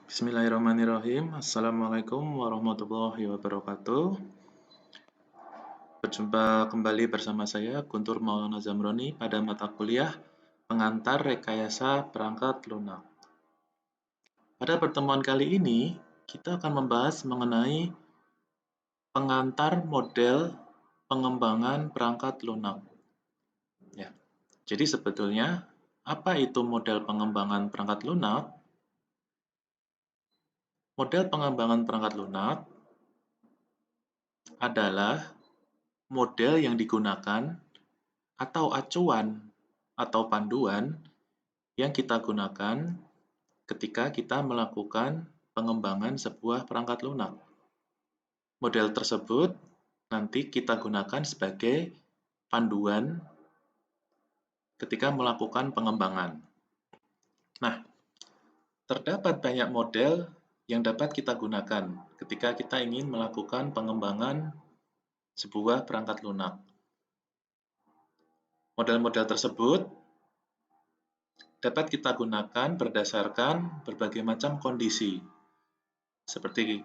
Bismillahirrahmanirrahim. Assalamualaikum warahmatullahi wabarakatuh. Berjumpa kembali bersama saya Guntur Maulana Zamroni pada mata kuliah Pengantar Rekayasa Perangkat Lunak. Pada pertemuan kali ini, kita akan membahas mengenai pengantar model pengembangan perangkat lunak. Ya. Jadi sebetulnya apa itu model pengembangan perangkat lunak? Model pengembangan perangkat lunak adalah model yang digunakan atau acuan atau panduan yang kita gunakan ketika kita melakukan pengembangan sebuah perangkat lunak. Model tersebut nanti kita gunakan sebagai panduan ketika melakukan pengembangan. Nah, terdapat banyak model yang dapat kita gunakan ketika kita ingin melakukan pengembangan sebuah perangkat lunak. Model-model tersebut dapat kita gunakan berdasarkan berbagai macam kondisi, seperti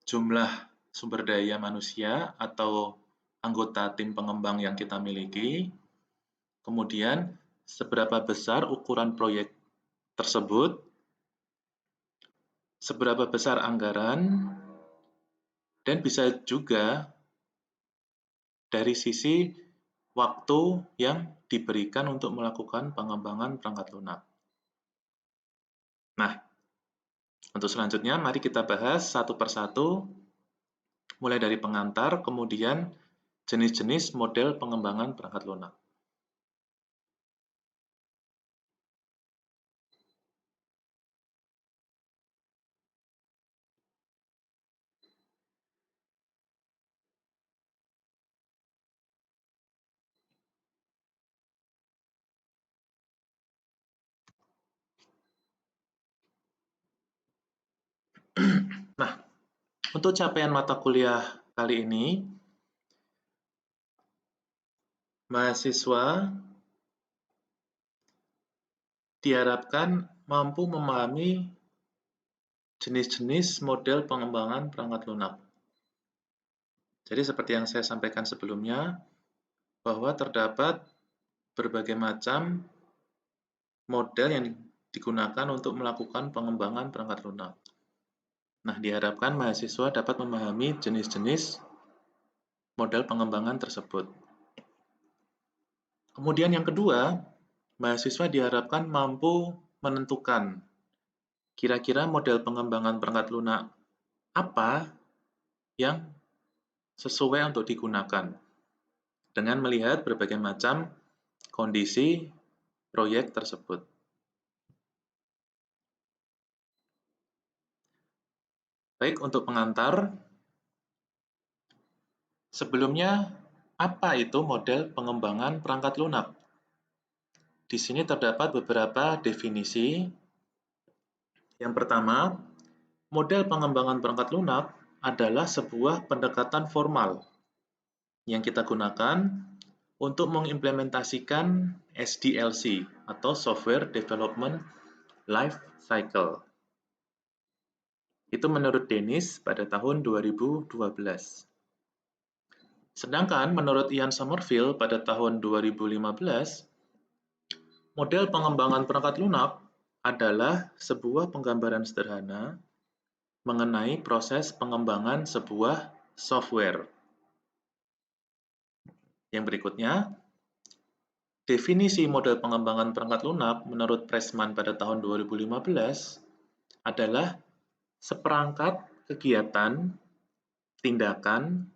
jumlah sumber daya manusia atau anggota tim pengembang yang kita miliki, kemudian seberapa besar ukuran proyek tersebut, seberapa besar anggaran, dan bisa juga dari sisi waktu yang diberikan untuk melakukan pengembangan perangkat lunak. Nah, untuk selanjutnya mari kita bahas satu persatu, mulai dari pengantar, kemudian jenis-jenis model pengembangan perangkat lunak. Nah, untuk capaian mata kuliah kali ini, mahasiswa diharapkan mampu memahami jenis-jenis model pengembangan perangkat lunak. Jadi seperti yang saya sampaikan sebelumnya, bahwa terdapat berbagai macam model yang digunakan untuk melakukan pengembangan perangkat lunak. Nah, diharapkan mahasiswa dapat memahami jenis-jenis model pengembangan tersebut. Kemudian yang kedua, mahasiswa diharapkan mampu menentukan kira-kira model pengembangan perangkat lunak apa yang sesuai untuk digunakan dengan melihat berbagai macam kondisi proyek tersebut. Baik, untuk pengantar, sebelumnya apa itu model pengembangan perangkat lunak? Di sini terdapat beberapa definisi. Yang pertama, model pengembangan perangkat lunak adalah sebuah pendekatan formal yang kita gunakan untuk mengimplementasikan SDLC atau Software Development Life Cycle. Itu menurut Dennis pada tahun 2012. Sedangkan menurut Ian Sommerville pada tahun 2015, model pengembangan perangkat lunak adalah sebuah penggambaran sederhana mengenai proses pengembangan sebuah software. Yang berikutnya, definisi model pengembangan perangkat lunak menurut Pressman pada tahun 2015 adalah seperangkat kegiatan, tindakan,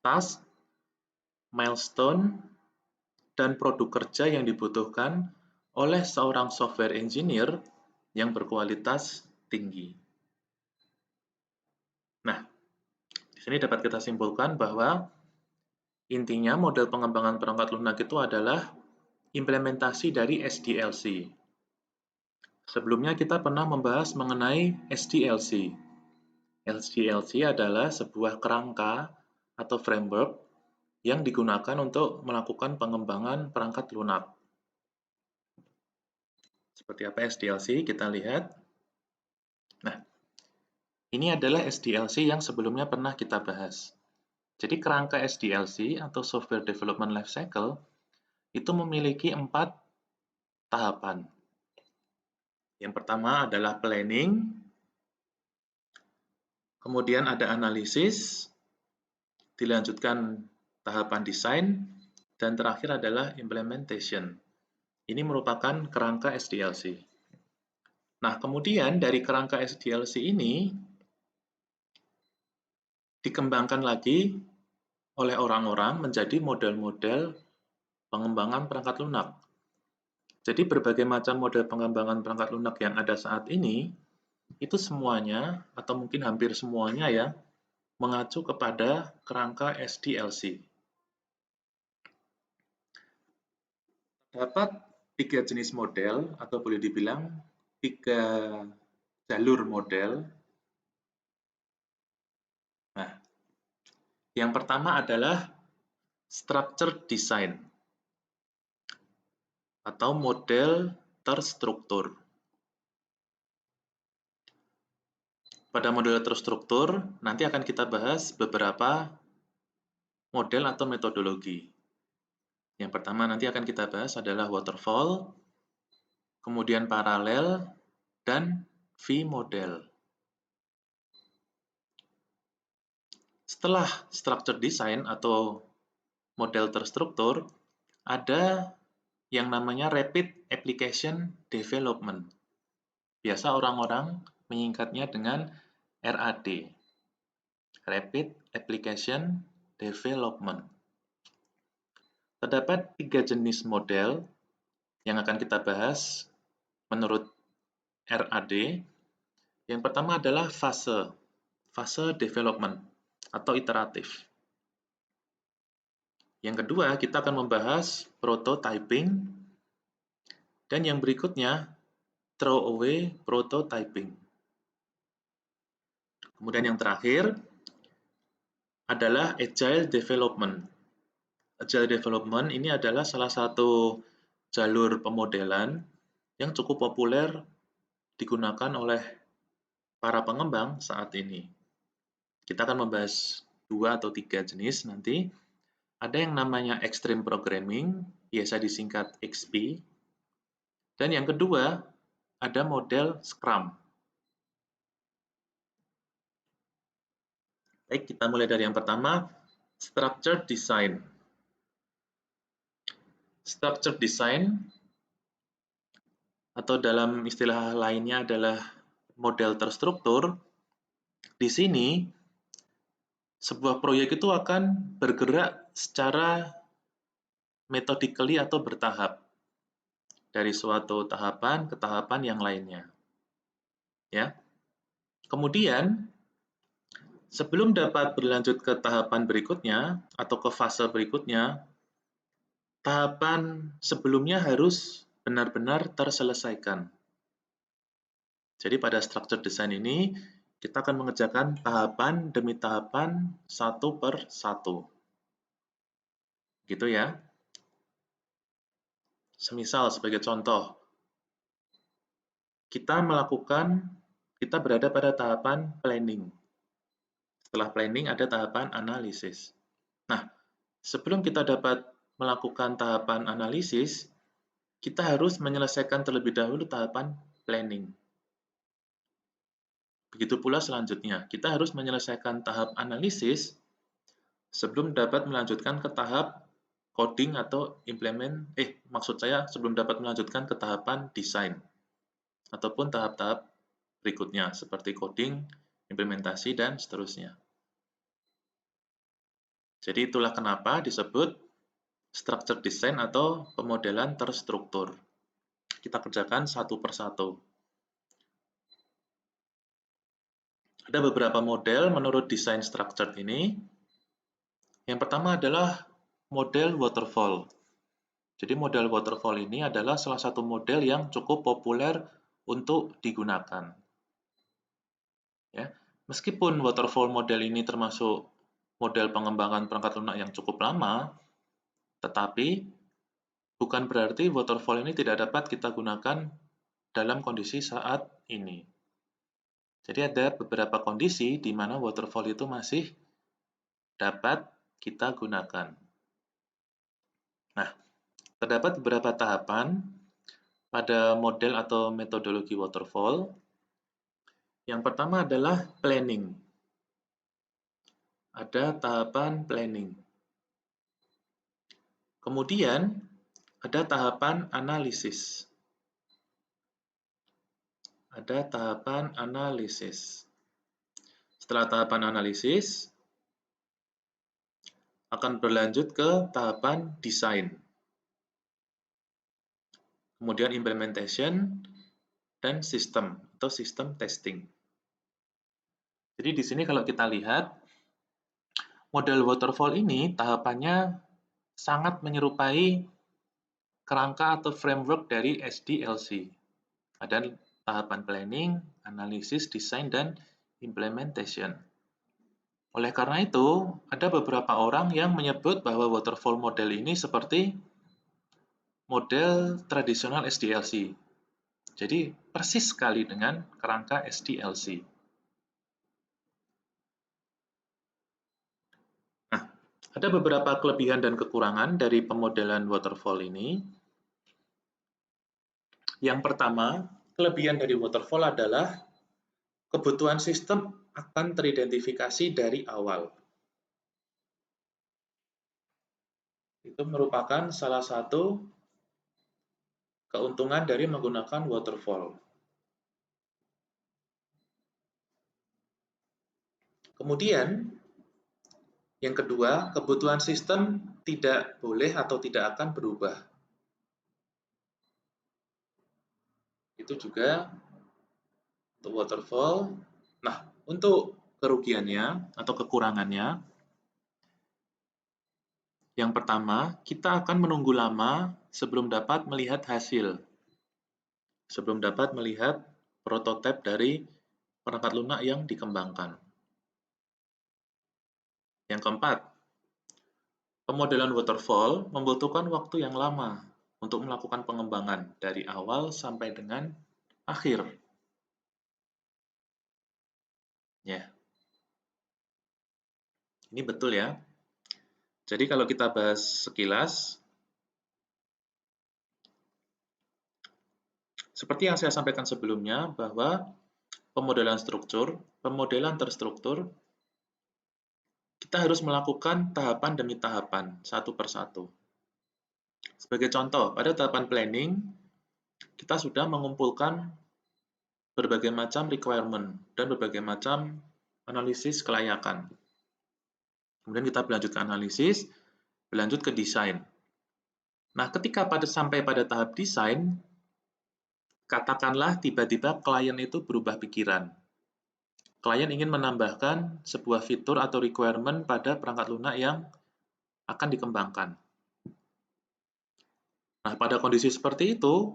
task, milestone, dan produk kerja yang dibutuhkan oleh seorang software engineer yang berkualitas tinggi. Nah, di sini dapat kita simpulkan bahwa intinya model pengembangan perangkat lunak itu adalah implementasi dari SDLC. Sebelumnya kita pernah membahas mengenai SDLC. SDLC adalah sebuah kerangka atau framework yang digunakan untuk melakukan pengembangan perangkat lunak. Seperti apa SDLC? Kita lihat. Ini adalah SDLC yang sebelumnya pernah kita bahas. Jadi kerangka SDLC atau Software Development Lifecycle itu memiliki 4 tahapan. Yang pertama adalah planning, kemudian ada analisis, dilanjutkan tahapan desain, dan terakhir adalah implementation. Ini merupakan kerangka SDLC. Nah, kemudian dari kerangka SDLC ini dikembangkan lagi oleh orang-orang menjadi model-model pengembangan perangkat lunak. Jadi berbagai macam model pengembangan perangkat lunak yang ada saat ini, itu semuanya, atau mungkin hampir semuanya ya, mengacu kepada kerangka SDLC. Terdapat 3 jenis model, atau boleh dibilang 3 jalur model. Nah, yang pertama adalah structure design, atau model terstruktur. Pada model terstruktur, nanti akan kita bahas beberapa model atau metodologi. Yang pertama nanti akan kita bahas adalah waterfall, kemudian paralel, dan V-model. Setelah structure design atau model terstruktur, ada yang namanya rapid application development. Biasa orang-orang menyingkatnya dengan RAD. Rapid Application Development. Terdapat 3 jenis model yang akan kita bahas menurut RAD. Yang pertama adalah fase development atau iteratif. Yang kedua, kita akan membahas prototyping, dan yang berikutnya throwaway prototyping. Kemudian yang terakhir adalah agile development. Agile development ini adalah salah satu jalur pemodelan yang cukup populer digunakan oleh para pengembang saat ini. Kita akan membahas 2 atau 3 jenis nanti. Ada yang namanya extreme programming, biasa disingkat XP. Dan yang kedua, ada model Scrum. Baik, kita mulai dari yang pertama, structure design. Structure design, atau dalam istilah lainnya adalah model terstruktur. Di sini, sebuah proyek itu akan bergerak secara methodically atau bertahap, dari suatu tahapan ke tahapan yang lainnya. Ya. Kemudian, sebelum dapat berlanjut ke tahapan berikutnya atau ke fase berikutnya, tahapan sebelumnya harus benar-benar terselesaikan. Jadi pada structure design ini, kita akan mengerjakan tahapan demi tahapan satu per satu. Gitu ya. Semisal sebagai contoh, kita berada pada tahapan planning. Setelah planning ada tahapan analisis. Nah, sebelum kita dapat melakukan tahapan analisis, kita harus menyelesaikan terlebih dahulu tahapan planning. Begitu pula selanjutnya, kita harus menyelesaikan tahap analisis sebelum dapat melanjutkan ke tahap coding atau sebelum dapat melanjutkan ke tahapan desain ataupun tahap-tahap berikutnya seperti coding, implementasi, dan seterusnya. Jadi itulah kenapa disebut structure design atau pemodelan terstruktur. Kita kerjakan satu per satu. Ada beberapa model menurut desain structured ini. Yang pertama adalah model waterfall. Jadi model waterfall ini adalah salah satu model yang cukup populer untuk digunakan. Ya, meskipun waterfall model ini termasuk model pengembangan perangkat lunak yang cukup lama, tetapi bukan berarti waterfall ini tidak dapat kita gunakan dalam kondisi saat ini. Jadi ada beberapa kondisi di mana waterfall itu masih dapat kita gunakan. Nah, terdapat beberapa tahapan pada model atau metodologi waterfall. Yang pertama adalah planning. Ada tahapan planning. Kemudian ada tahapan analisis. Ada tahapan analisis. Setelah tahapan analisis, akan berlanjut ke tahapan desain. Kemudian implementation dan sistem atau sistem testing. Jadi di sini kalau kita lihat, model waterfall ini tahapannya sangat menyerupai kerangka atau framework dari SDLC. Ada tahapan planning, analisis, desain, dan implementation. Oleh karena itu, ada beberapa orang yang menyebut bahwa waterfall model ini seperti model tradisional SDLC. Jadi persis sekali dengan kerangka SDLC. Nah, ada beberapa kelebihan dan kekurangan dari pemodelan waterfall ini. Yang pertama, kelebihan dari waterfall adalah kebutuhan sistem akan teridentifikasi dari awal. Itu merupakan salah satu keuntungan dari menggunakan waterfall. Kemudian, yang kedua, kebutuhan sistem tidak boleh atau tidak akan berubah. Itu juga untuk waterfall. Nah, untuk kerugiannya atau kekurangannya, yang pertama, kita akan menunggu lama sebelum dapat melihat hasil. Sebelum dapat melihat prototipe dari perangkat lunak yang dikembangkan. Yang keempat, pemodelan waterfall membutuhkan waktu yang lama untuk melakukan pengembangan dari awal sampai dengan akhir. Ya, ini betul ya. Jadi kalau kita bahas sekilas, seperti yang saya sampaikan sebelumnya, bahwa pemodelan terstruktur, kita harus melakukan tahapan demi tahapan, satu persatu. Sebagai contoh, pada tahapan planning, kita sudah mengumpulkan berbagai macam requirement dan berbagai macam analisis kelayakan. Kemudian kita berlanjut ke analisis, berlanjut ke desain. Nah, ketika sampai pada tahap desain, katakanlah tiba-tiba klien itu berubah pikiran. Klien ingin menambahkan sebuah fitur atau requirement pada perangkat lunak yang akan dikembangkan. Nah, pada kondisi seperti itu,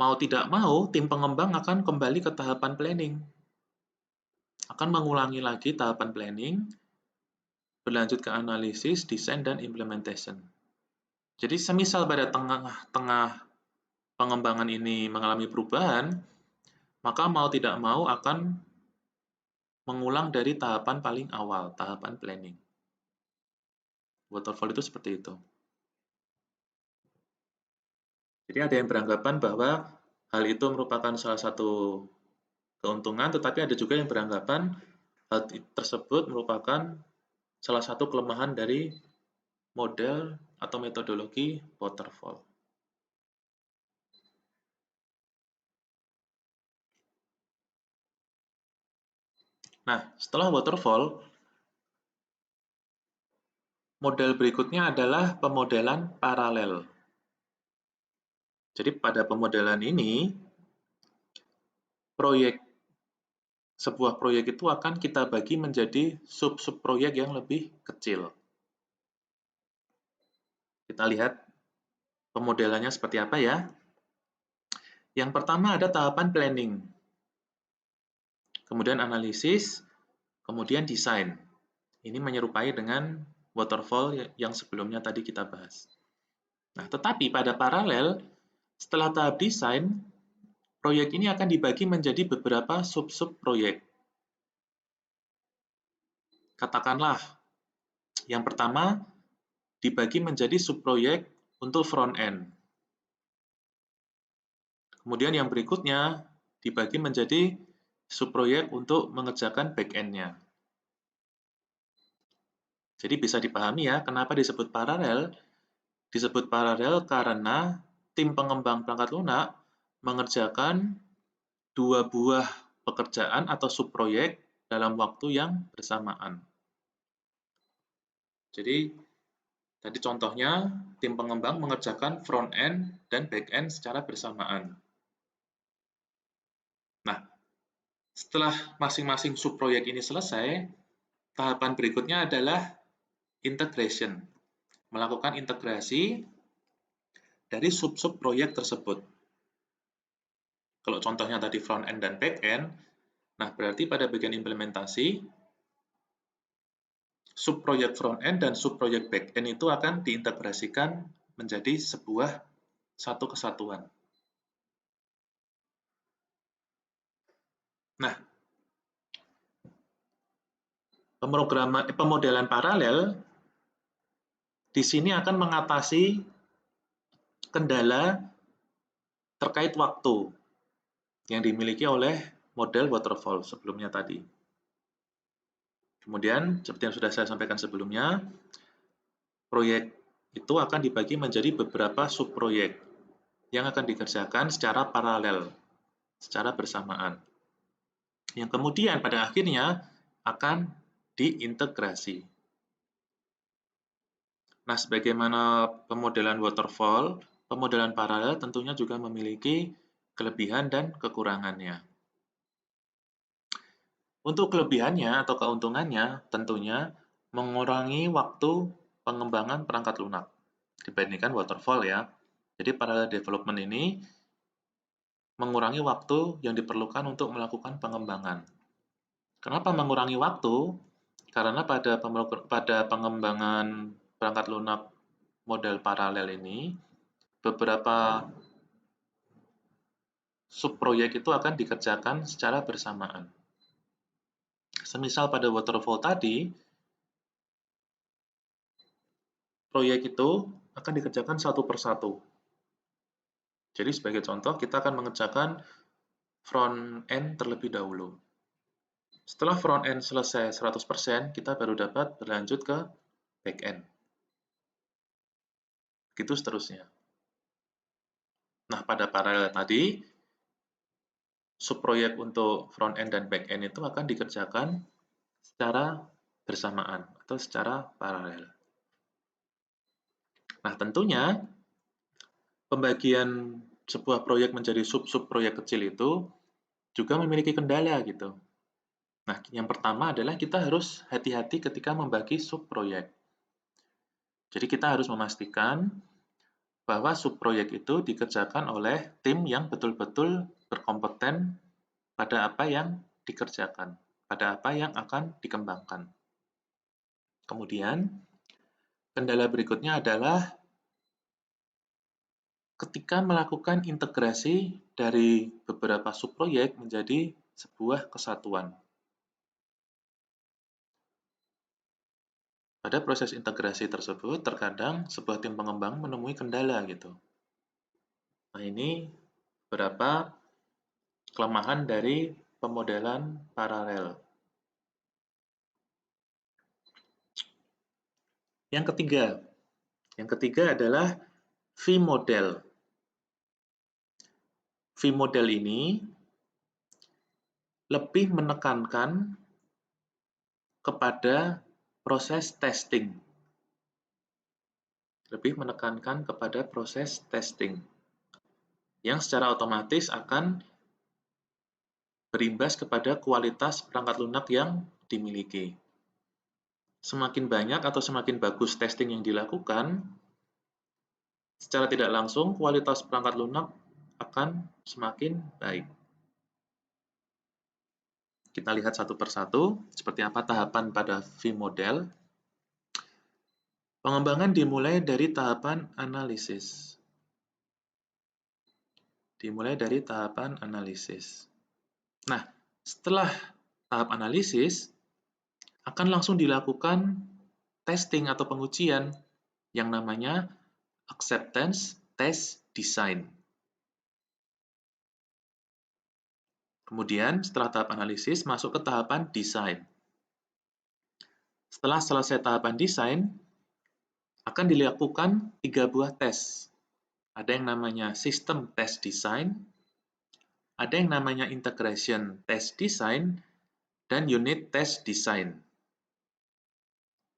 mau tidak mau, tim pengembang akan kembali ke tahapan planning. Akan mengulangi lagi tahapan planning, berlanjut ke analisis, desain, dan implementation. Jadi semisal pada tengah-tengah pengembangan ini mengalami perubahan, maka mau tidak mau akan mengulang dari tahapan paling awal, tahapan planning. Waterfall itu seperti itu. Jadi ada yang beranggapan bahwa hal itu merupakan salah satu keuntungan, tetapi ada juga yang beranggapan hal tersebut merupakan salah satu kelemahan dari model atau metodologi waterfall. Nah, setelah waterfall, model berikutnya adalah pemodelan paralel. Jadi pada pemodelan ini, sebuah proyek itu akan kita bagi menjadi sub-sub proyek yang lebih kecil. Kita lihat pemodelannya seperti apa ya. Yang pertama ada tahapan planning, kemudian analisis, kemudian desain. Ini menyerupai dengan waterfall yang sebelumnya tadi kita bahas. Nah, tetapi pada paralel, setelah tahap desain, proyek ini akan dibagi menjadi beberapa sub-sub proyek. Katakanlah, yang pertama dibagi menjadi subproyek untuk front-end. Kemudian yang berikutnya dibagi menjadi subproyek untuk mengerjakan back-end-nya. Jadi bisa dipahami ya, kenapa disebut paralel? Disebut paralel karena tim pengembang perangkat lunak mengerjakan dua buah pekerjaan atau subproyek dalam waktu yang bersamaan. Jadi, tadi contohnya, tim pengembang mengerjakan front-end dan back-end secara bersamaan. Nah, setelah masing-masing subproyek ini selesai, tahapan berikutnya adalah integration. Melakukan integrasi dari sub-sub proyek tersebut. Kalau contohnya tadi front-end dan back-end, nah berarti pada bagian implementasi, subproyek front-end dan subproyek back-end itu akan diintegrasikan menjadi sebuah satu kesatuan. Nah, pemodelan paralel di sini akan mengatasi kendala terkait waktu yang dimiliki oleh model waterfall sebelumnya tadi. Kemudian, seperti yang sudah saya sampaikan sebelumnya, proyek itu akan dibagi menjadi beberapa subproyek yang akan dikerjakan secara paralel, secara bersamaan. Yang kemudian pada akhirnya akan diintegrasi. Nah, sebagaimana pemodelan waterfall, pemodelan paralel tentunya juga memiliki kelebihan dan kekurangannya. Untuk kelebihannya atau keuntungannya tentunya mengurangi waktu pengembangan perangkat lunak dibandingkan waterfall ya. Jadi parallel development ini mengurangi waktu yang diperlukan untuk melakukan pengembangan. Kenapa mengurangi waktu? Karena pada pengembangan perangkat lunak model paralel ini, beberapa subproyek itu akan dikerjakan secara bersamaan. Semisal pada waterfall tadi, proyek itu akan dikerjakan satu persatu. Jadi sebagai contoh, kita akan mengerjakan front-end terlebih dahulu. Setelah front-end selesai 100%, kita baru dapat berlanjut ke back-end. Gitu seterusnya. Nah, pada paralel tadi, subproyek untuk front-end dan back-end itu akan dikerjakan secara bersamaan atau secara paralel. Nah, tentunya pembagian sebuah proyek menjadi sub-sub proyek kecil itu juga memiliki kendala gitu. Nah, yang pertama adalah kita harus hati-hati ketika membagi subproyek. Jadi kita harus memastikan bahwa subproyek itu dikerjakan oleh tim yang betul-betul berkompeten pada apa yang dikerjakan, pada apa yang akan dikembangkan. Kemudian, kendala berikutnya adalah ketika melakukan integrasi dari beberapa subproyek menjadi sebuah kesatuan. Pada proses integrasi tersebut, terkadang sebuah tim pengembang menemui kendala gitu. Nah, ini beberapa kelemahan dari pemodelan paralel. Yang ketiga adalah V-model. V-model ini lebih menekankan kepada proses testing. Lebih menekankan kepada proses testing yang secara otomatis akan berimbas kepada kualitas perangkat lunak yang dimiliki. Semakin banyak atau semakin bagus testing yang dilakukan, secara tidak langsung kualitas perangkat lunak akan semakin baik. Kita lihat satu persatu seperti apa tahapan pada V-model. Pengembangan dimulai dari tahapan analisis. dimulai dari tahapan analisis. Nah, setelah tahap analisis, akan langsung dilakukan testing atau pengujian yang namanya acceptance test design. Kemudian setelah tahap analisis masuk ke tahapan desain. Setelah selesai tahapan desain, akan dilakukan 3 buah tes. Ada yang namanya system test design, ada yang namanya integration test design, dan unit test design.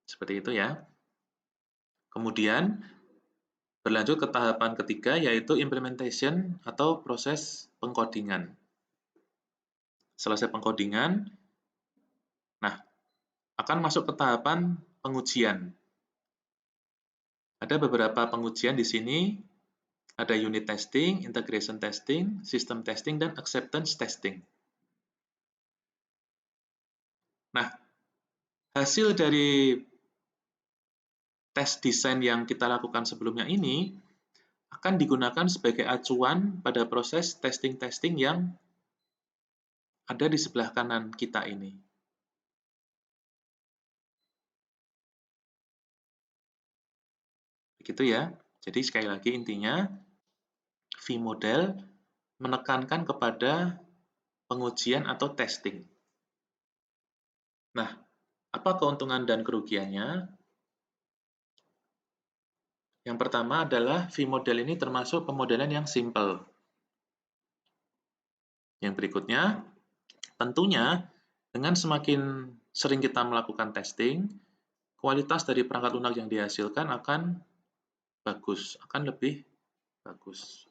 Seperti itu ya. Kemudian berlanjut ke tahapan ketiga, yaitu implementation atau proses pengkodingan. Selesai pengkodingan, nah, akan masuk ke tahapan pengujian. Ada beberapa pengujian di sini, ada unit testing, integration testing, system testing, dan acceptance testing. Nah, hasil dari tes desain yang kita lakukan sebelumnya ini akan digunakan sebagai acuan pada proses testing-testing yang ada di sebelah kanan kita ini. Begitu ya. Jadi sekali lagi intinya, V-model menekankan kepada pengujian atau testing. Nah, apa keuntungan dan kerugiannya? Yang pertama adalah V-model ini termasuk pemodelan yang simple. Yang berikutnya, tentunya dengan semakin sering kita melakukan testing, kualitas dari perangkat lunak yang dihasilkan akan bagus, akan lebih bagus.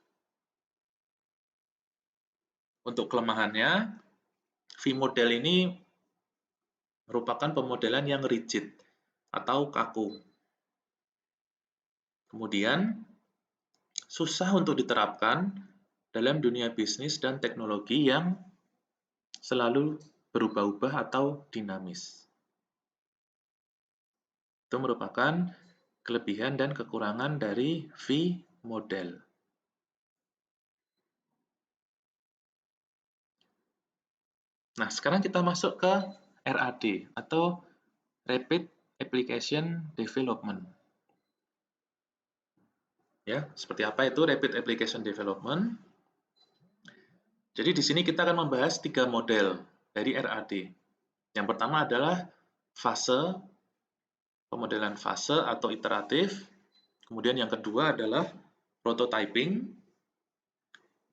Untuk kelemahannya, V-model ini merupakan pemodelan yang rigid atau kaku. Kemudian, susah untuk diterapkan dalam dunia bisnis dan teknologi yang selalu berubah-ubah atau dinamis. Itu merupakan kelebihan dan kekurangan dari V-model. Nah, sekarang kita masuk ke RAD atau Rapid Application Development. Ya, seperti apa itu Rapid Application Development? Jadi di sini kita akan membahas 3 model dari RAD. Yang pertama adalah fase, pemodelan fase atau iteratif. Kemudian yang kedua adalah prototyping.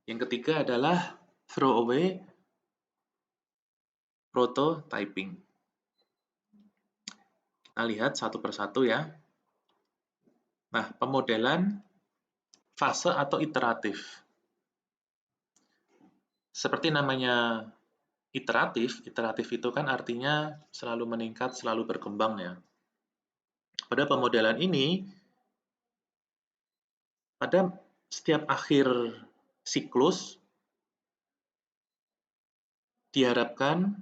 Yang ketiga adalah throwaway prototyping. Kita lihat satu persatu ya. Nah, pemodelan fase atau iteratif. Seperti namanya iteratif itu kan artinya selalu meningkat, selalu berkembang ya. Pada pemodelan ini, pada setiap akhir siklus, diharapkan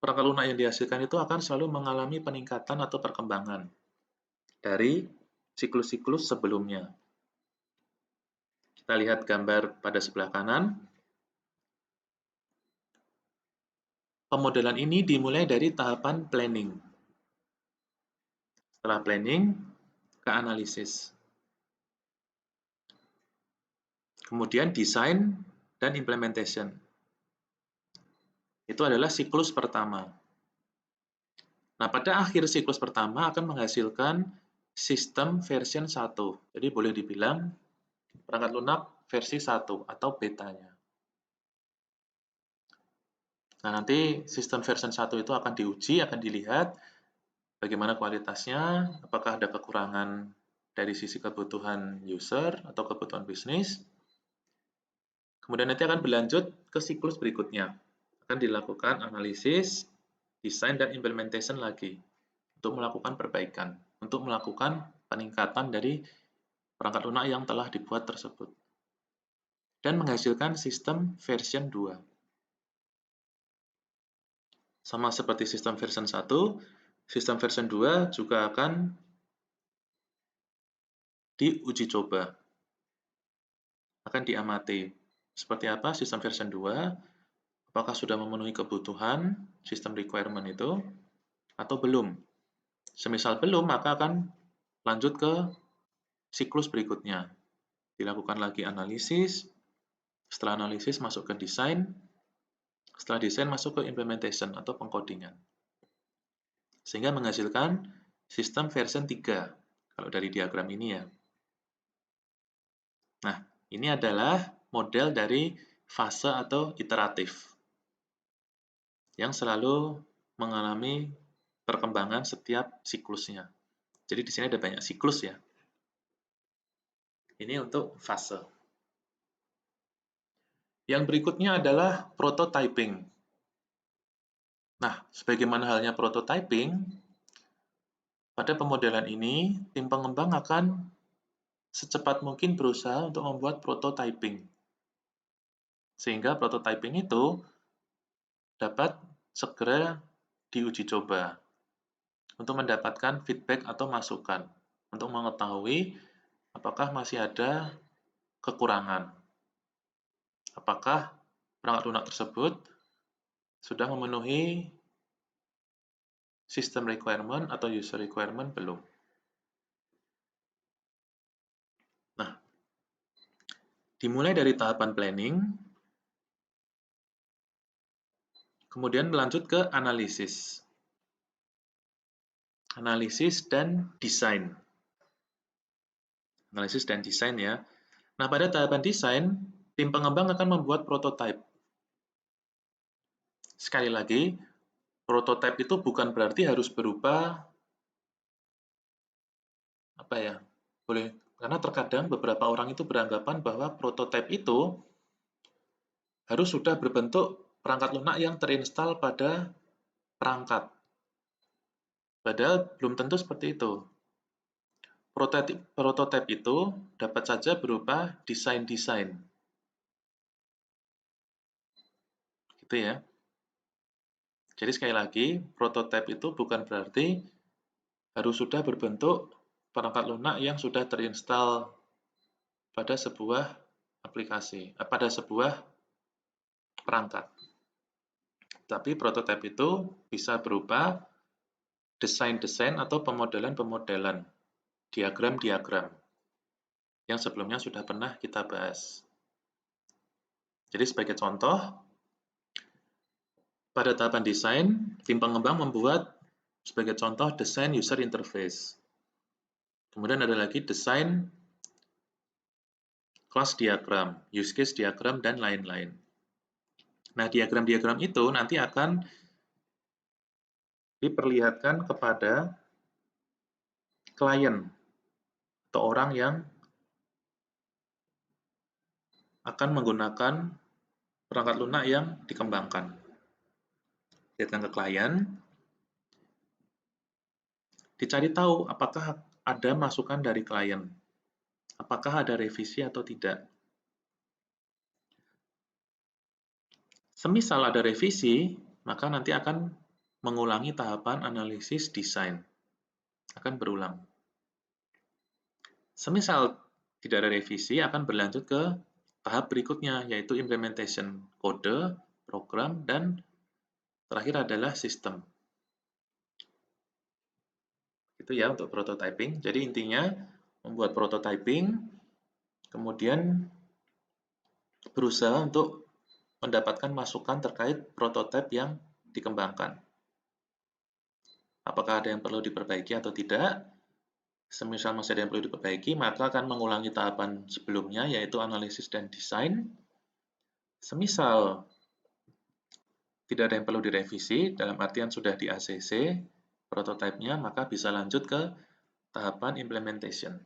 perangkat lunak yang dihasilkan itu akan selalu mengalami peningkatan atau perkembangan dari siklus-siklus sebelumnya. Kita lihat gambar pada sebelah kanan. Pemodelan ini dimulai dari tahapan planning. Setelah planning, ke analisis. Kemudian desain dan implementation. Itu adalah siklus pertama. Nah, pada akhir siklus pertama akan menghasilkan sistem version 1. Jadi boleh dibilang perangkat lunak versi 1 atau betanya. Nah, nanti sistem version 1 itu akan diuji, akan dilihat bagaimana kualitasnya, apakah ada kekurangan dari sisi kebutuhan user atau kebutuhan bisnis. Kemudian nanti akan berlanjut ke siklus berikutnya. Akan dilakukan analisis, desain, dan implementation lagi untuk melakukan perbaikan, untuk melakukan peningkatan dari perangkat lunak yang telah dibuat tersebut. Dan menghasilkan sistem version 2. Sama seperti sistem version 1, sistem version 2 juga akan diuji coba, akan diamati. Seperti apa sistem version 2? Apakah sudah memenuhi kebutuhan sistem requirement itu atau belum? Semisal belum, maka akan lanjut ke siklus berikutnya. Dilakukan lagi analisis, setelah analisis masuk ke desain, setelah desain masuk ke implementation atau pengkodingan. Sehingga menghasilkan sistem version 3, kalau dari diagram ini ya. Nah, ini adalah model dari fase atau iteratif yang selalu mengalami perkembangan setiap siklusnya. Jadi di sini ada banyak siklus ya. Ini untuk fase. Yang berikutnya adalah prototyping. Nah, sebagaimana halnya prototyping, pada pemodelan ini, tim pengembang akan secepat mungkin berusaha untuk membuat prototyping. Sehingga prototyping itu dapat segera diuji coba untuk mendapatkan feedback atau masukan untuk mengetahui apakah masih ada kekurangan. Apakah perangkat lunak tersebut sudah memenuhi sistem requirement atau user requirement belum. Nah, dimulai dari tahapan planning, kemudian melanjut ke analisis. Analisis dan desain. Analisis dan desain ya. Nah, pada tahapan desain, tim pengembang akan membuat prototype. Sekali lagi, prototype itu bukan berarti harus berupa apa ya? Karena terkadang beberapa orang itu beranggapan bahwa prototype itu harus sudah berbentuk perangkat lunak yang terinstal pada perangkat. Padahal belum tentu seperti itu. Prototype itu dapat saja berupa desain-desain. Gitu ya. Jadi sekali lagi, prototype itu bukan berarti harus sudah berbentuk perangkat lunak yang sudah terinstal pada sebuah aplikasi, pada sebuah perangkat. Tapi prototype itu bisa berupa desain-desain atau pemodelan-pemodelan, diagram-diagram yang sebelumnya sudah pernah kita bahas. Jadi sebagai contoh, pada tahapan desain, tim pengembang membuat sebagai contoh desain user interface. Kemudian ada lagi desain class diagram, use case diagram, dan lain-lain. Nah, diagram-diagram itu nanti akan diperlihatkan kepada klien atau orang yang akan menggunakan perangkat lunak yang dikembangkan. Lihatkan ke klien, dicari tahu apakah ada masukan dari klien, apakah ada revisi atau tidak. Semisal ada revisi, maka nanti akan mengulangi tahapan analisis desain. Akan berulang. Semisal tidak ada revisi, akan berlanjut ke tahap berikutnya, yaitu implementation kode, program, dan terakhir adalah sistem. Itu ya untuk prototyping. Jadi intinya membuat prototyping, kemudian berusaha untuk mendapatkan masukan terkait prototipe yang dikembangkan. Apakah ada yang perlu diperbaiki atau tidak? Semisal masih ada yang perlu diperbaiki, maka akan mengulangi tahapan sebelumnya, yaitu analisis dan desain. Semisal tidak ada yang perlu direvisi, dalam artian sudah di ACC prototipenya, maka bisa lanjut ke tahapan implementation.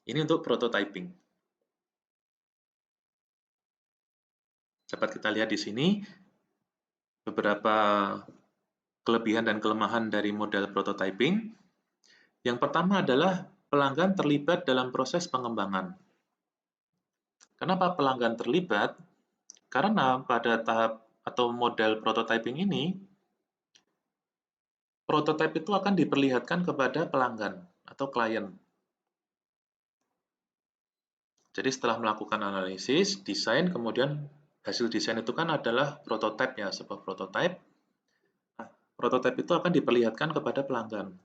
Ini untuk prototyping. Dapat kita lihat di sini beberapa kelebihan dan kelemahan dari model prototyping. Yang pertama adalah pelanggan terlibat dalam proses pengembangan. Kenapa pelanggan terlibat? Karena pada tahap atau model prototyping ini, prototipe itu akan diperlihatkan kepada pelanggan atau klien. Jadi setelah melakukan analisis, desain, kemudian hasil desain itu kan adalah prototipe ya, sebuah prototipe. Nah, prototipe itu akan diperlihatkan kepada pelanggan.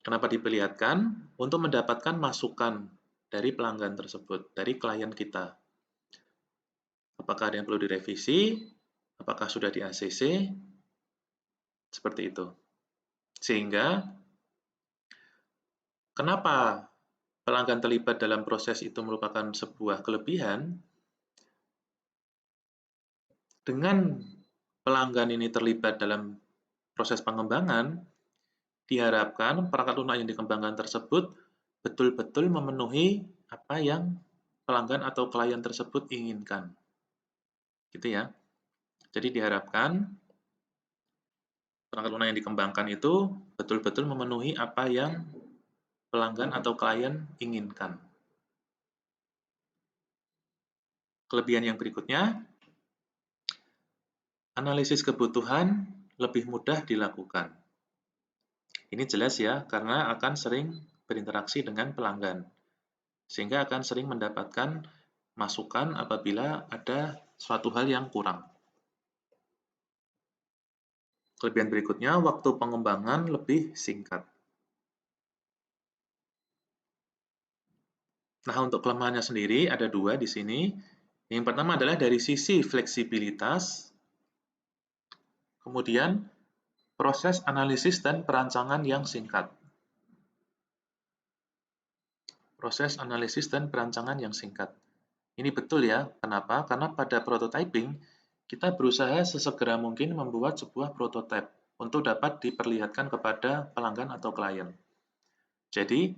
Kenapa diperlihatkan? Untuk mendapatkan masukan dari pelanggan tersebut, dari klien kita. Apakah ada yang perlu direvisi? Apakah sudah di ACC? Seperti itu. Sehingga, kenapa pelanggan terlibat dalam proses itu merupakan sebuah kelebihan? Dengan pelanggan ini terlibat dalam proses pengembangan, diharapkan perangkat lunak yang dikembangkan tersebut betul-betul memenuhi apa yang pelanggan atau klien tersebut inginkan. Gitu ya. Jadi diharapkan perangkat lunak yang dikembangkan itu betul-betul memenuhi apa yang pelanggan atau klien inginkan. Kelebihan yang berikutnya, analisis kebutuhan lebih mudah dilakukan. Ini jelas ya, karena akan sering berinteraksi dengan pelanggan, sehingga akan sering mendapatkan masukan apabila ada suatu hal yang kurang. Kelebihan berikutnya, waktu pengembangan lebih singkat. Nah, untuk kelemahannya sendiri ada dua di sini. Yang pertama adalah dari sisi fleksibilitas, kemudian proses analisis dan perancangan yang singkat. Proses analisis dan perancangan yang singkat. Ini betul ya, kenapa? Karena pada prototyping, kita berusaha sesegera mungkin membuat sebuah prototipe untuk dapat diperlihatkan kepada pelanggan atau klien. Jadi,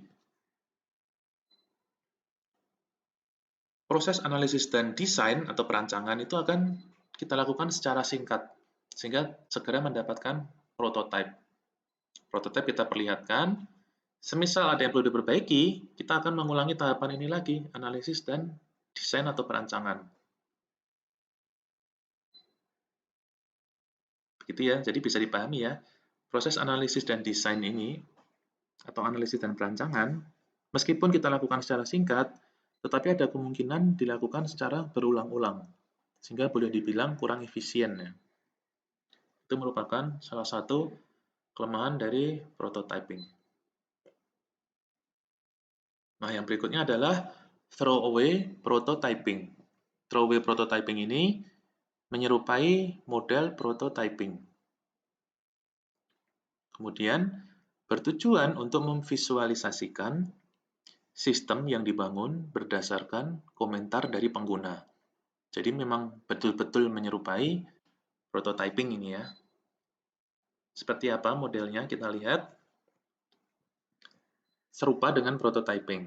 proses analisis dan desain atau perancangan itu akan kita lakukan secara singkat, sehingga segera mendapatkan prototipe. Prototipe kita perlihatkan, semisal ada yang perlu diperbaiki, kita akan mengulangi tahapan ini lagi, analisis dan desain atau perancangan. Begitu ya, jadi bisa dipahami ya, proses analisis dan desain ini, atau analisis dan perancangan, meskipun kita lakukan secara singkat, tetapi ada kemungkinan dilakukan secara berulang-ulang, sehingga boleh dibilang kurang efisien ya. Itu merupakan salah satu kelemahan dari prototyping. Nah, yang berikutnya adalah throwaway prototyping. Throwaway prototyping ini menyerupai model prototyping. Kemudian, bertujuan untuk memvisualisasikan sistem yang dibangun berdasarkan komentar dari pengguna. Jadi memang betul-betul menyerupai prototyping ini ya. Seperti apa modelnya kita lihat. Serupa dengan prototyping.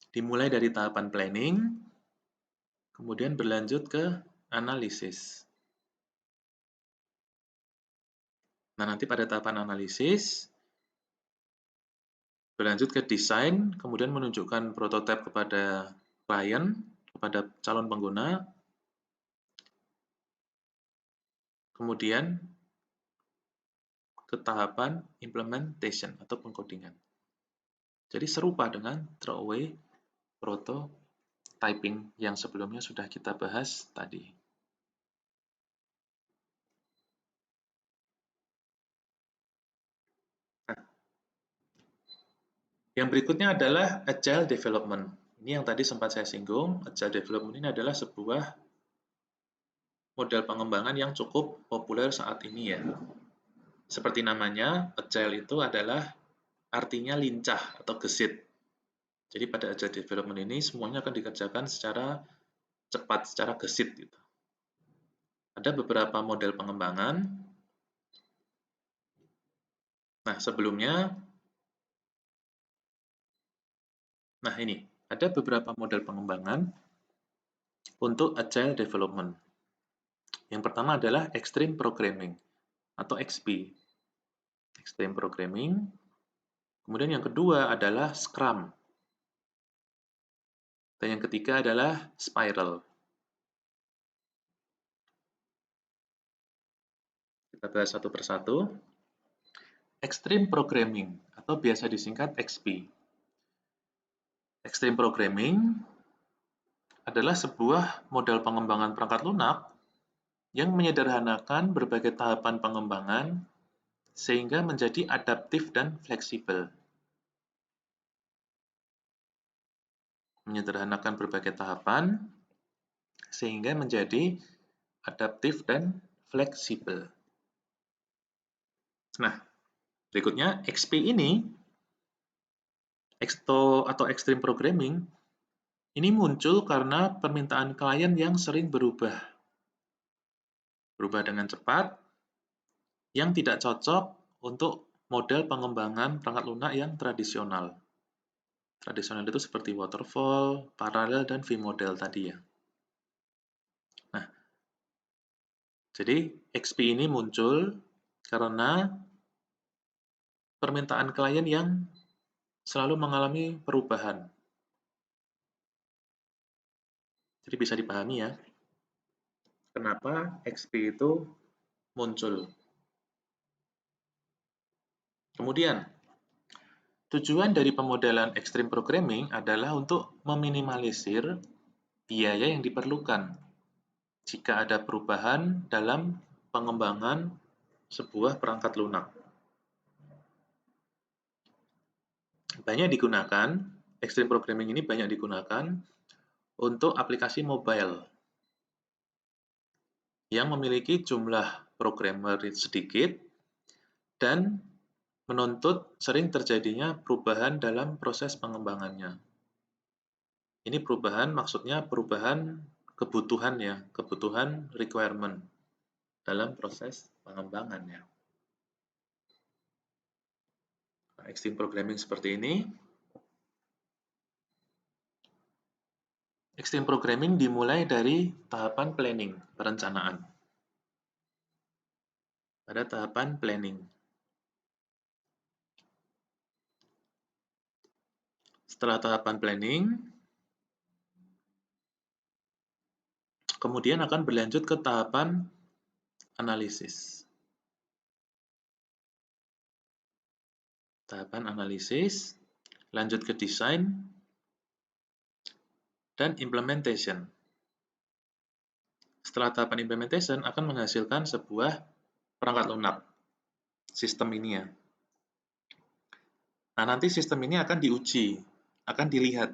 Dimulai dari tahapan planning, kemudian berlanjut ke analisis. Nah, nanti pada tahapan analisis, berlanjut ke desain, kemudian menunjukkan prototipe kepada klien, kepada calon pengguna, kemudian ke tahapan implementation atau pengkodingan. Jadi serupa dengan throwaway prototyping yang sebelumnya sudah kita bahas tadi. Nah, yang berikutnya adalah agile development. Ini yang tadi sempat saya singgung. Agile development ini adalah sebuah model pengembangan yang cukup populer saat ini ya. Seperti namanya, agile itu adalah artinya lincah atau gesit. Jadi pada agile development ini semuanya akan dikerjakan secara cepat, secara gesit gitu. Ada beberapa model pengembangan. Nah, sebelumnya, ini ada beberapa model pengembangan untuk agile development. Yang pertama adalah extreme programming atau XP. Extreme programming. Kemudian yang kedua adalah Scrum. Dan yang ketiga adalah Spiral. Kita bahas satu persatu. Extreme programming atau biasa disingkat XP. Extreme Programming adalah sebuah model pengembangan perangkat lunak yang menyederhanakan berbagai tahapan pengembangan sehingga menjadi adaptif dan fleksibel. Menyederhanakan berbagai tahapan sehingga menjadi adaptif dan fleksibel. Nah, berikutnya XP ini atau Extreme Programming ini muncul karena permintaan klien yang sering berubah dengan cepat, yang tidak cocok untuk model pengembangan perangkat lunak yang tradisional. Tradisional itu seperti waterfall, paralel, dan V-model tadi ya. Nah, jadi XP ini muncul karena permintaan klien yang selalu mengalami perubahan. Jadi bisa dipahami ya, kenapa XP itu muncul. Kemudian, tujuan dari pemodelan Extreme Programming adalah untuk meminimalisir biaya yang diperlukan jika ada perubahan dalam pengembangan sebuah perangkat lunak. Extreme Programming ini banyak digunakan untuk aplikasi mobile yang memiliki jumlah programmer sedikit dan menuntut sering terjadinya perubahan dalam proses pengembangannya. Ini perubahan maksudnya perubahan kebutuhan ya, kebutuhan requirement dalam proses pengembangannya. Nah, Extreme Programming seperti ini. Extreme Programming dimulai dari tahapan planning, perencanaan. Pada tahapan planning. Setelah tahapan planning, kemudian akan berlanjut ke tahapan analisis. Tahapan analisis, lanjut ke desain, dan implementation. Setelah tahapan implementation akan menghasilkan sebuah perangkat lunak, sistem ini ya. Nah, nanti sistem ini akan diuji, akan dilihat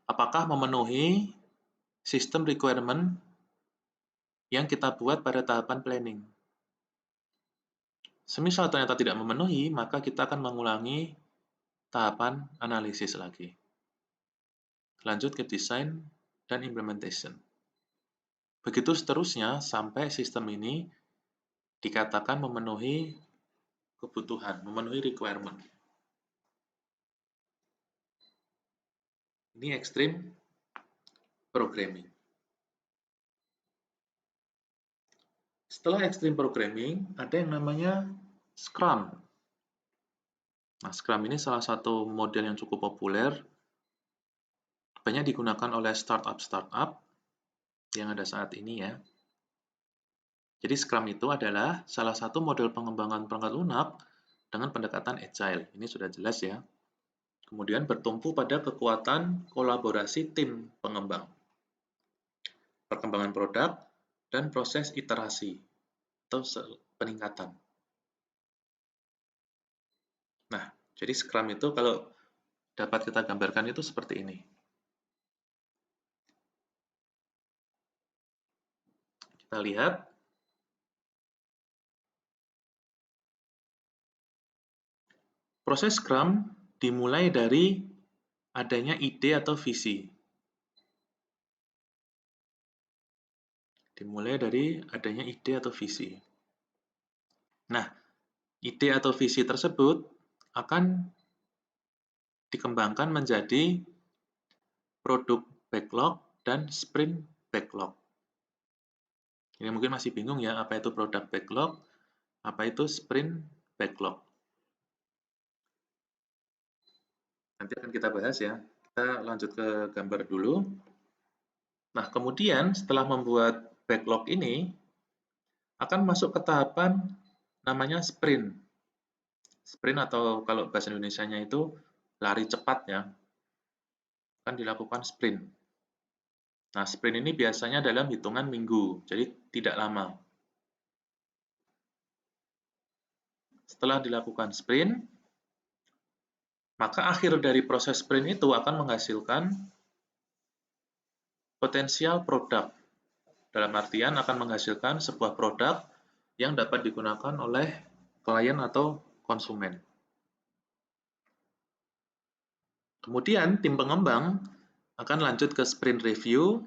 apakah memenuhi sistem requirement yang kita buat pada tahapan planning. Semisal ternyata tidak memenuhi, maka kita akan mengulangi tahapan analisis lagi. Lanjut ke desain dan implementation. Begitu seterusnya sampai sistem ini dikatakan memenuhi kebutuhan, memenuhi requirement. Ini Extreme Programming. Setelah Extreme Programming, ada yang namanya Scrum. Nah, Scrum ini salah satu model yang cukup populer, banyak digunakan oleh startup-startup yang ada saat ini ya. Jadi Scrum itu adalah salah satu model pengembangan perangkat lunak dengan pendekatan agile. Ini sudah jelas ya. Kemudian bertumpu pada kekuatan kolaborasi tim pengembang, perkembangan produk, dan proses iterasi atau peningkatan. Nah, jadi Scrum itu kalau dapat kita gambarkan itu seperti ini. Kita lihat. Proses Scrum dimulai dari adanya ide atau visi. Dimulai dari adanya ide atau visi. Nah, ide atau visi tersebut akan dikembangkan menjadi produk backlog dan sprint backlog. Ini mungkin masih bingung ya, apa itu produk backlog, apa itu sprint backlog. Nanti akan kita bahas ya. Kita lanjut ke gambar dulu. Nah, kemudian setelah membuat backlog ini, akan masuk ke tahapan namanya sprint. Sprint atau kalau bahasa Indonesianya itu lari cepat ya, akan dilakukan sprint. Nah, sprint ini biasanya dalam hitungan minggu, jadi tidak lama. Setelah dilakukan sprint, maka akhir dari proses sprint itu akan menghasilkan potensial produk. Dalam artian akan menghasilkan sebuah produk yang dapat digunakan oleh klien atau konsumen. Kemudian tim pengembang akan lanjut ke sprint review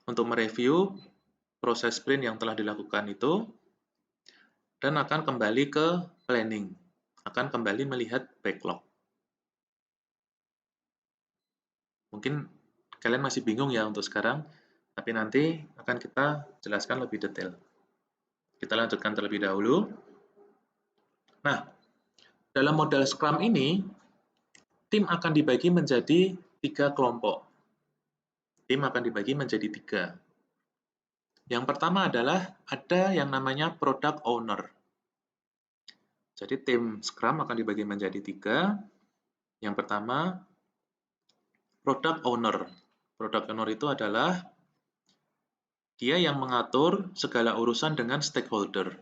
untuk mereview proses sprint yang telah dilakukan itu dan akan kembali ke planning, akan kembali melihat backlog. Mungkin kalian masih bingung ya untuk sekarang, tapi nanti akan kita jelaskan lebih detail. Kita lanjutkan terlebih dahulu. Nah, dalam model Scrum ini, tim akan dibagi menjadi 3 kelompok. Tim akan dibagi menjadi 3. Yang pertama adalah ada yang namanya product owner. Jadi tim Scrum akan dibagi menjadi 3. Yang pertama, product owner. Product owner itu adalah dia yang mengatur segala urusan dengan stakeholder.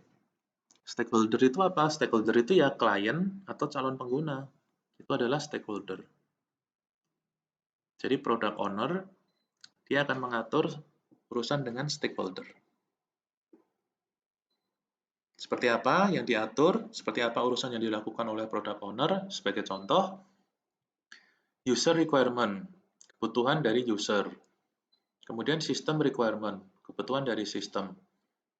Stakeholder itu apa? Stakeholder itu ya klien atau calon pengguna. Itu adalah stakeholder. Jadi product owner, dia akan mengatur urusan dengan stakeholder. Seperti apa yang diatur, seperti apa urusan yang dilakukan oleh product owner. Sebagai contoh, user requirement, kebutuhan dari user. Kemudian system requirement, kebutuhan dari sistem.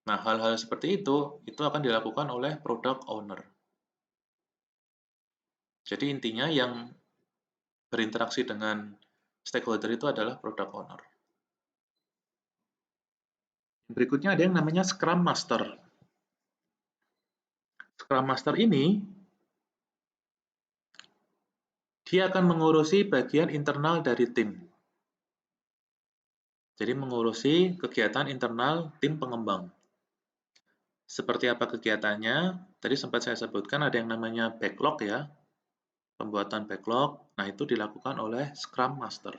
Nah, hal-hal seperti itu akan dilakukan oleh product owner. Jadi intinya yang berinteraksi dengan stakeholder itu adalah product owner. Berikutnya ada yang namanya Scrum Master. Scrum Master ini dia akan mengurusi bagian internal dari tim. Jadi mengurusi kegiatan internal tim pengembang. Seperti apa kegiatannya? Tadi sempat saya sebutkan ada yang namanya backlog ya. Pembuatan backlog. Nah, itu dilakukan oleh Scrum Master.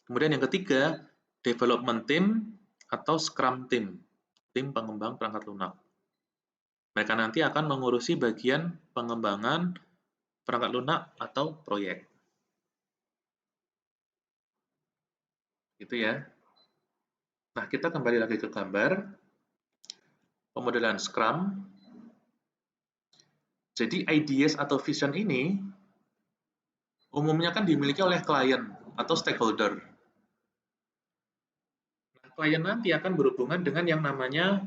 Kemudian yang ketiga, development team atau Scrum team. Tim pengembang perangkat lunak. Mereka nanti akan mengurusi bagian pengembangan perangkat lunak atau proyek. Gitu ya. Nah, kita kembali lagi ke gambar. Pemodelan Scrum. Jadi ideas atau vision ini umumnya kan dimiliki oleh klien atau stakeholder. Nah, klien nanti akan berhubungan dengan yang namanya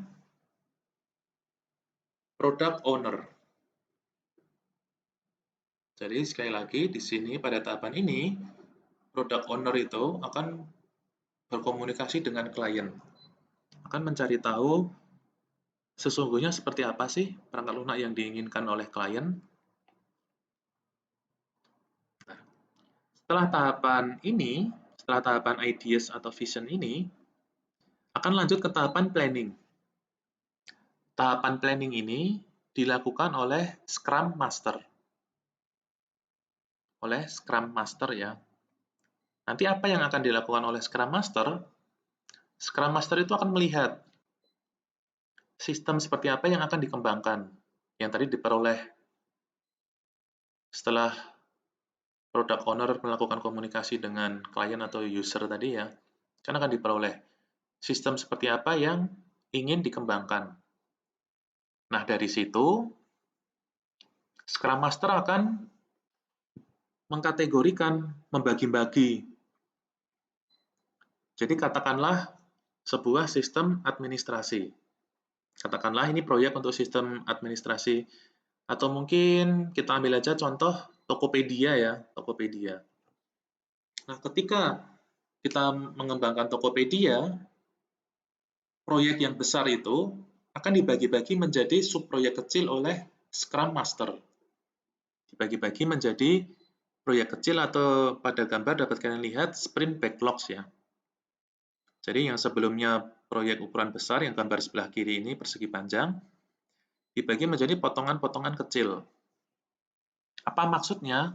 product owner. Jadi sekali lagi di sini pada tahapan ini product owner itu akan berkomunikasi dengan klien. Akan mencari tahu sesungguhnya seperti apa sih perangkat lunak yang diinginkan oleh klien. Nah, setelah tahapan ideas atau vision ini, akan lanjut ke tahapan planning. Tahapan planning ini dilakukan oleh Scrum Master. Oleh Scrum Master ya. Nanti apa yang akan dilakukan oleh Scrum Master? Scrum Master itu akan melihat sistem seperti apa yang akan dikembangkan. Yang tadi diperoleh setelah product owner melakukan komunikasi dengan klien atau user tadi ya, kan akan diperoleh sistem seperti apa yang ingin dikembangkan. Nah, dari situ Scrum Master akan mengkategorikan, membagi-bagi. Jadi katakanlah sebuah sistem administrasi. Katakanlah ini proyek untuk sistem administrasi. Atau mungkin kita ambil aja contoh Tokopedia ya, Tokopedia. Nah, ketika kita mengembangkan Tokopedia, proyek yang besar itu akan dibagi-bagi menjadi subproyek kecil oleh Scrum Master. Dibagi-bagi menjadi proyek kecil atau pada gambar dapat kalian lihat sprint backlogs ya. Jadi yang sebelumnya proyek ukuran besar yang gambar sebelah kiri ini persegi panjang, dibagi menjadi potongan-potongan kecil. Apa maksudnya?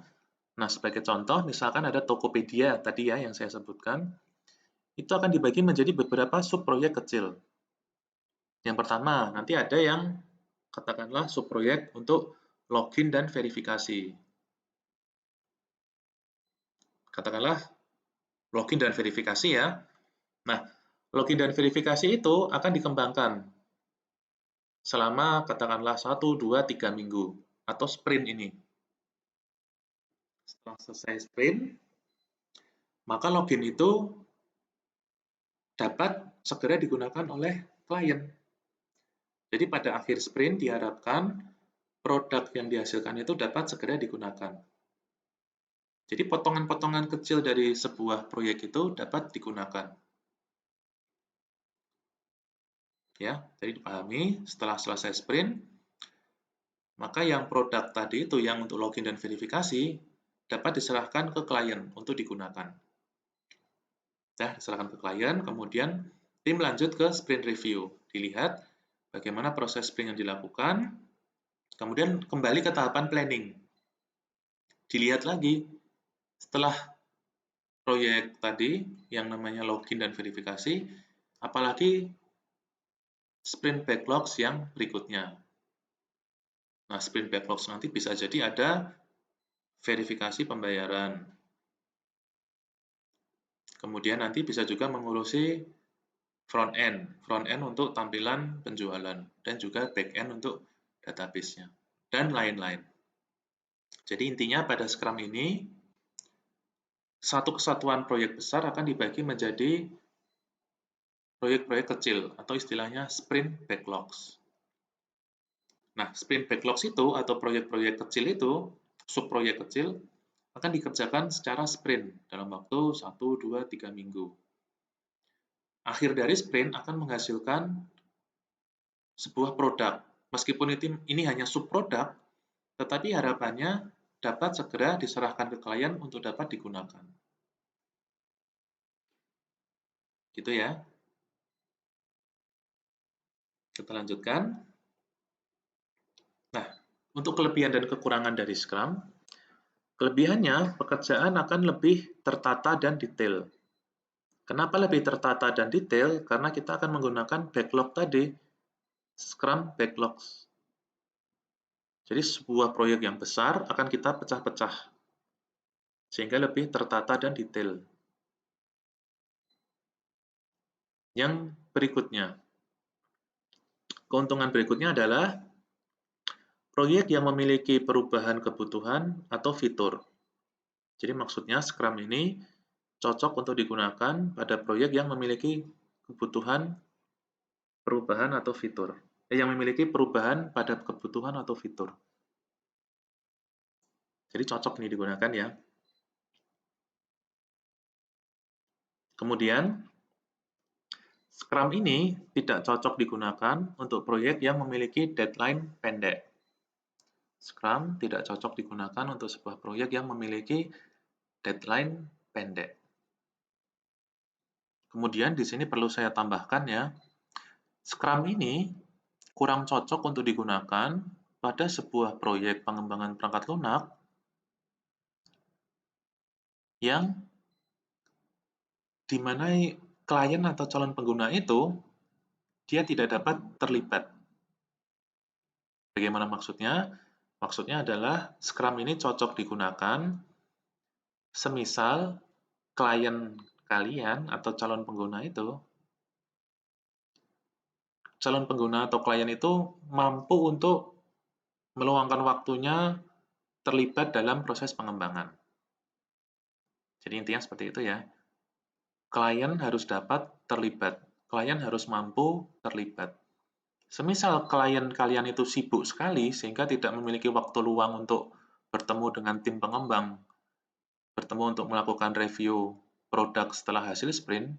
Nah, sebagai contoh, misalkan ada Tokopedia tadi ya yang saya sebutkan, itu akan dibagi menjadi beberapa subproyek kecil. Yang pertama, nanti ada yang katakanlah subproyek untuk login dan verifikasi. Katakanlah login dan verifikasi ya. Nah, login dan verifikasi itu akan dikembangkan selama katakanlah 1, 2, 3 minggu atau sprint ini. Setelah selesai sprint, maka login itu dapat segera digunakan oleh klien. Jadi pada akhir sprint diharapkan produk yang dihasilkan itu dapat segera digunakan. Jadi potongan-potongan kecil dari sebuah proyek itu dapat digunakan. Ya, jadi dipahami setelah selesai sprint, maka yang produk tadi itu yang untuk login dan verifikasi dapat diserahkan ke klien untuk digunakan. Ya, diserahkan ke klien, kemudian tim lanjut ke sprint review. Dilihat bagaimana proses sprint yang dilakukan, kemudian kembali ke tahapan planning. Dilihat lagi setelah proyek tadi yang namanya login dan verifikasi, apalagi sprint backlogs yang berikutnya. Nah, sprint backlogs nanti bisa jadi ada verifikasi pembayaran. Kemudian nanti bisa juga mengurusi front end untuk tampilan penjualan, dan juga back end untuk database-nya, dan lain-lain. Jadi intinya pada Scrum ini, satu kesatuan proyek besar akan dibagi menjadi proyek-proyek kecil, atau istilahnya sprint backlogs. Nah, sprint backlogs itu, atau proyek-proyek kecil itu, subproyek kecil, akan dikerjakan secara sprint dalam waktu 1, 2, 3 minggu. Akhir dari sprint akan menghasilkan sebuah produk. Meskipun ini hanya subproduk, tetapi harapannya dapat segera diserahkan ke klien untuk dapat digunakan. Gitu ya. Kita lanjutkan. Nah, untuk kelebihan dan kekurangan dari Scrum, kelebihannya pekerjaan akan lebih tertata dan detail. Kenapa lebih tertata dan detail? Karena kita akan menggunakan backlog tadi, Scrum Backlogs. Jadi sebuah proyek yang besar akan kita pecah-pecah, sehingga lebih tertata dan detail. Yang berikutnya, keuntungan berikutnya adalah proyek yang memiliki perubahan kebutuhan atau fitur. Jadi maksudnya Scrum ini cocok untuk digunakan pada proyek yang memiliki kebutuhan perubahan atau fitur. Yang memiliki perubahan pada kebutuhan atau fitur. Jadi cocok ini digunakan ya. Kemudian, Scrum ini tidak cocok digunakan untuk proyek yang memiliki deadline pendek. Scrum tidak cocok digunakan untuk sebuah proyek yang memiliki deadline pendek. Kemudian di sini perlu saya tambahkan ya, Scrum ini kurang cocok untuk digunakan pada sebuah proyek pengembangan perangkat lunak yang di mana klien atau calon pengguna itu dia tidak dapat terlibat. Bagaimana maksudnya? Maksudnya adalah Scrum ini cocok digunakan semisal klien kalian atau calon pengguna atau klien itu mampu untuk meluangkan waktunya terlibat dalam proses pengembangan. Jadi intinya seperti itu ya. Klien harus dapat terlibat. Klien harus mampu terlibat. Semisal klien kalian itu sibuk sekali sehingga tidak memiliki waktu luang untuk bertemu dengan tim pengembang, bertemu untuk melakukan review produk setelah hasil sprint,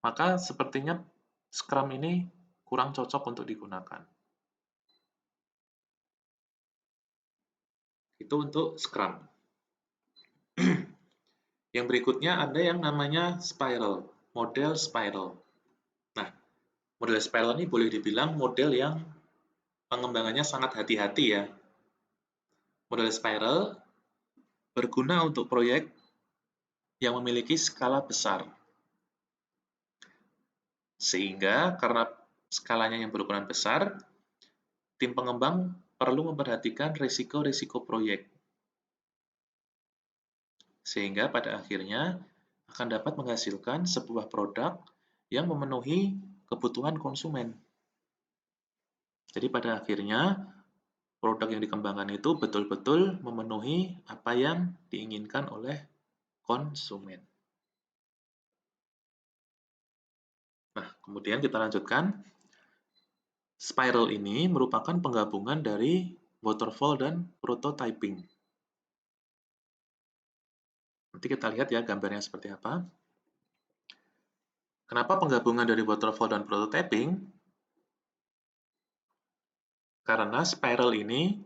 maka sepertinya Scrum ini kurang cocok untuk digunakan. Itu untuk Scrum. Yang berikutnya ada yang namanya spiral, model spiral. Nah, model spiral ini boleh dibilang model yang pengembangannya sangat hati-hati ya. Model spiral berguna untuk proyek yang memiliki skala besar. Sehingga karena skalanya yang berukuran besar, tim pengembang perlu memperhatikan risiko-risiko proyek. Sehingga pada akhirnya akan dapat menghasilkan sebuah produk yang memenuhi kebutuhan konsumen. Jadi pada akhirnya produk yang dikembangkan itu betul-betul memenuhi apa yang diinginkan oleh konsumen. Nah, kemudian kita lanjutkan. Spiral ini merupakan penggabungan dari waterfall dan prototyping. Nanti kita lihat ya gambarnya seperti apa. Kenapa penggabungan dari waterfall dan prototyping? Karena spiral ini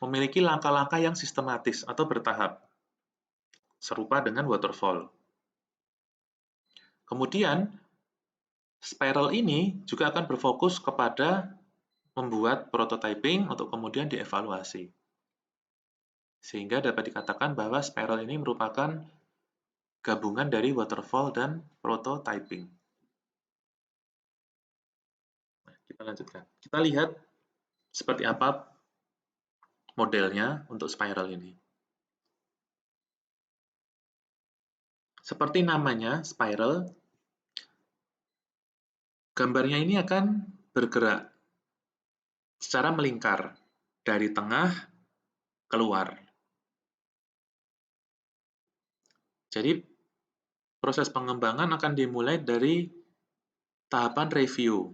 memiliki langkah-langkah yang sistematis atau bertahap, serupa dengan waterfall. Kemudian, spiral ini juga akan berfokus kepada membuat prototyping untuk kemudian dievaluasi. Sehingga dapat dikatakan bahwa spiral ini merupakan gabungan dari waterfall dan prototyping. Nah, kita lanjutkan. Kita lihat seperti apa modelnya untuk spiral ini. Seperti namanya, spiral, gambarnya ini akan bergerak secara melingkar dari tengah keluar. Jadi, proses pengembangan akan dimulai dari tahapan review.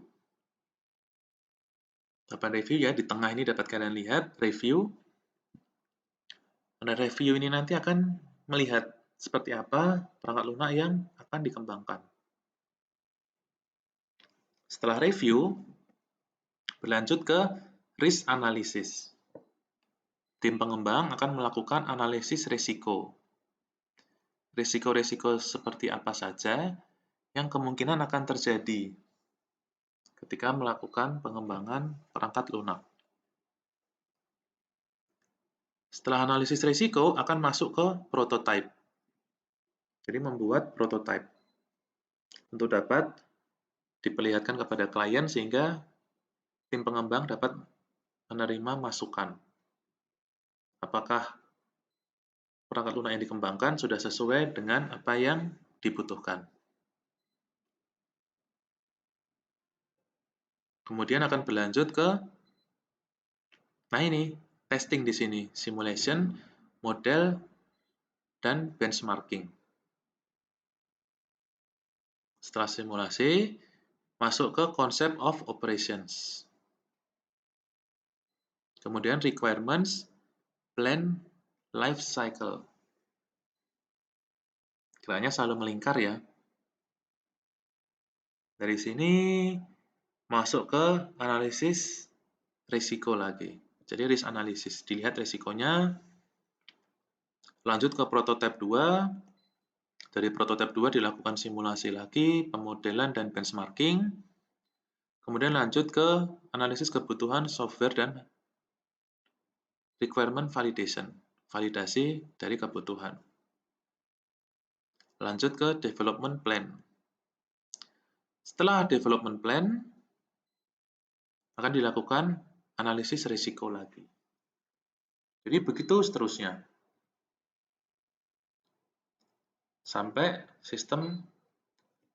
Tahapan review ya, di tengah ini dapat kalian lihat, review. Pada review ini nanti akan melihat seperti apa perangkat lunak yang akan dikembangkan. Setelah review, berlanjut ke risk analysis. Tim pengembang akan melakukan analisis risiko. Risiko-risiko seperti apa saja yang kemungkinan akan terjadi ketika melakukan pengembangan perangkat lunak. Setelah analisis risiko, akan masuk ke prototype. Jadi membuat prototype untuk dapat diperlihatkan kepada klien sehingga tim pengembang dapat menerima masukan. Apakah perangkat lunak yang dikembangkan sudah sesuai dengan apa yang dibutuhkan. Kemudian akan berlanjut ke, nah ini, testing di sini, simulation, model, dan benchmarking. Setelah simulasi, masuk ke concept of operations. Kemudian requirements, plan, life cycle. Kiranya selalu melingkar ya. Dari sini masuk ke analisis risiko lagi. Jadi risk analysis, dilihat risikonya. Lanjut ke prototype 2. Dari prototype 2 dilakukan simulasi lagi, pemodelan dan benchmarking. Kemudian lanjut ke analisis kebutuhan software dan requirement validation, validasi dari kebutuhan. Lanjut ke development plan. Setelah development plan, akan dilakukan analisis risiko lagi. Jadi begitu seterusnya. Sampai sistem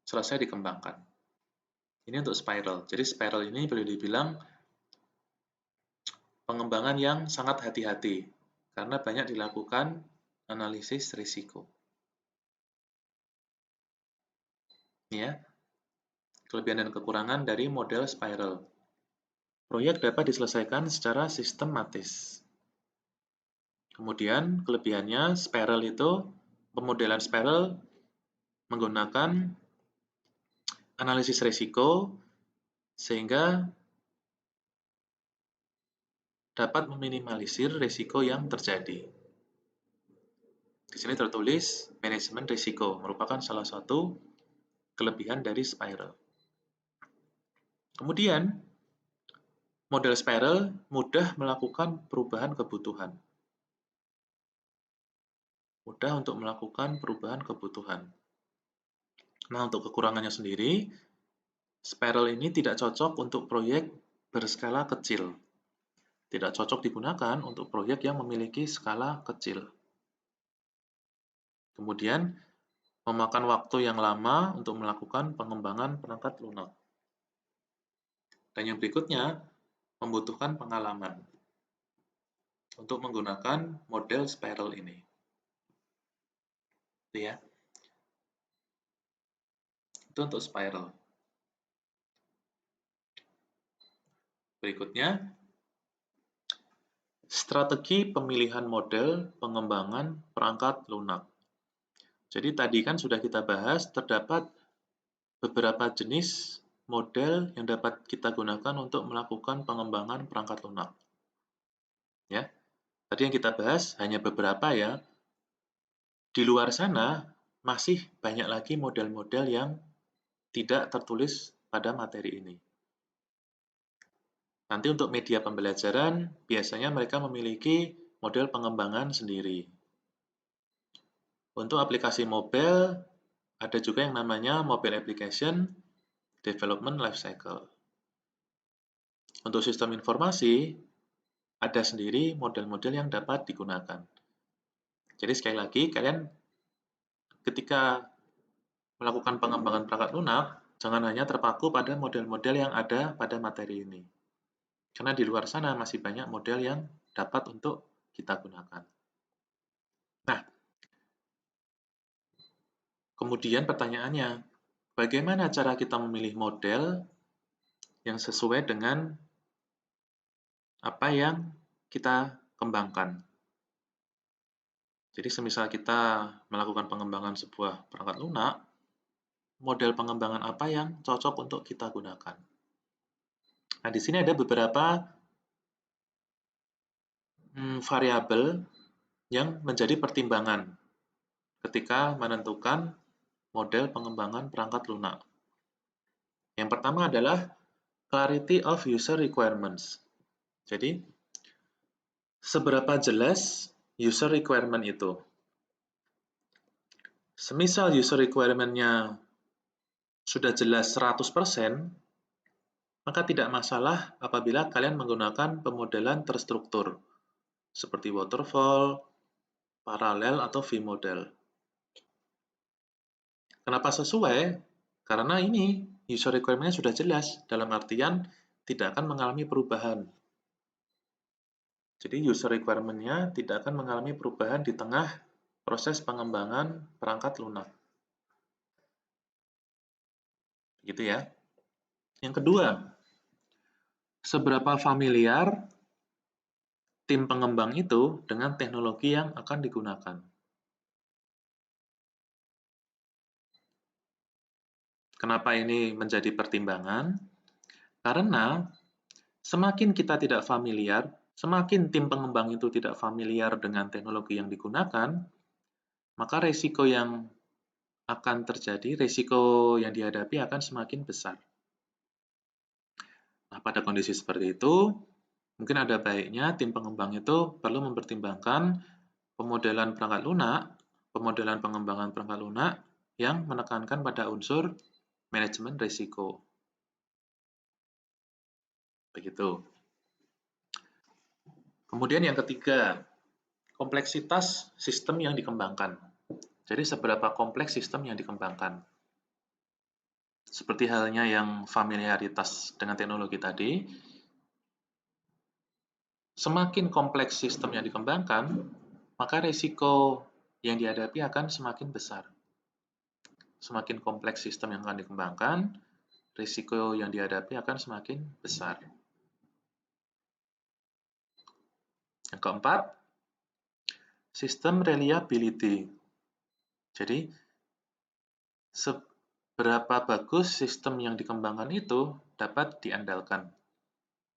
selesai dikembangkan. Ini untuk spiral. Jadi spiral ini boleh dibilang pengembangan yang sangat hati-hati karena banyak dilakukan analisis risiko. Ya, kelebihan dan kekurangan dari model spiral. Proyek dapat diselesaikan secara sistematis. Kemudian kelebihannya spiral itu, pemodelan spiral menggunakan analisis risiko sehingga dapat meminimalisir risiko yang terjadi. Di sini tertulis manajemen risiko merupakan salah satu kelebihan dari spiral. Kemudian Model spiral mudah melakukan perubahan kebutuhan. Mudah untuk melakukan perubahan kebutuhan. Nah, untuk kekurangannya sendiri, spiral ini tidak cocok untuk proyek berskala kecil. Tidak cocok digunakan untuk proyek yang memiliki skala kecil. Kemudian, memakan waktu yang lama untuk melakukan pengembangan perangkat lunak. Dan yang berikutnya, membutuhkan pengalaman untuk menggunakan model spiral ini. Itu ya. Itu untuk spiral. Berikutnya, strategi pemilihan model pengembangan perangkat lunak. Jadi tadi kan sudah kita bahas, terdapat beberapa jenis model yang dapat kita gunakan untuk melakukan pengembangan perangkat lunak. Ya, tadi yang kita bahas hanya beberapa ya. Di luar sana masih banyak lagi model-model yang tidak tertulis pada materi ini. Nanti untuk media pembelajaran, biasanya mereka memiliki model pengembangan sendiri. Untuk aplikasi mobile, ada juga yang namanya Mobile Application Development Lifecycle. Untuk sistem informasi, ada sendiri model-model yang dapat digunakan. Jadi sekali lagi, kalian ketika melakukan pengembangan perangkat lunak, jangan hanya terpaku pada model-model yang ada pada materi ini. Karena di luar sana masih banyak model yang dapat untuk kita gunakan. Nah, kemudian pertanyaannya, bagaimana cara kita memilih model yang sesuai dengan apa yang kita kembangkan? Jadi semisal kita melakukan pengembangan sebuah perangkat lunak, model pengembangan apa yang cocok untuk kita gunakan? Nah, di sini ada beberapa variabel yang menjadi pertimbangan ketika menentukan model pengembangan perangkat lunak. Yang pertama adalah clarity of user requirements. Jadi, seberapa jelas user requirement itu? Semisal user requirement-nya sudah jelas 100%, maka tidak masalah apabila kalian menggunakan pemodelan terstruktur, seperti waterfall, paralel, atau V-model. Kenapa sesuai? Karena ini user requirement-nya sudah jelas, dalam artian tidak akan mengalami perubahan. Jadi user requirement-nya tidak akan mengalami perubahan di tengah proses pengembangan perangkat lunak. Gitu ya. Yang kedua, seberapa familiar tim pengembang itu dengan teknologi yang akan digunakan. Kenapa ini menjadi pertimbangan? Karena semakin kita tidak familiar, semakin tim pengembang itu tidak familiar dengan teknologi yang digunakan, maka resiko yang akan terjadi, resiko yang dihadapi akan semakin besar. Nah, pada kondisi seperti itu, mungkin ada baiknya tim pengembang itu perlu mempertimbangkan pemodelan perangkat lunak, pemodelan pengembangan perangkat lunak yang menekankan pada unsur manajemen risiko. Begitu. Kemudian yang ketiga, kompleksitas sistem yang dikembangkan. Jadi seberapa kompleks sistem yang dikembangkan. Seperti halnya yang familiaritas dengan teknologi tadi, semakin kompleks sistem yang dikembangkan, maka risiko yang dihadapi akan semakin besar. Semakin kompleks sistem yang akan dikembangkan, risiko yang dihadapi akan semakin besar. Yang keempat, sistem reliability. Jadi, seberapa bagus sistem yang dikembangkan itu dapat diandalkan.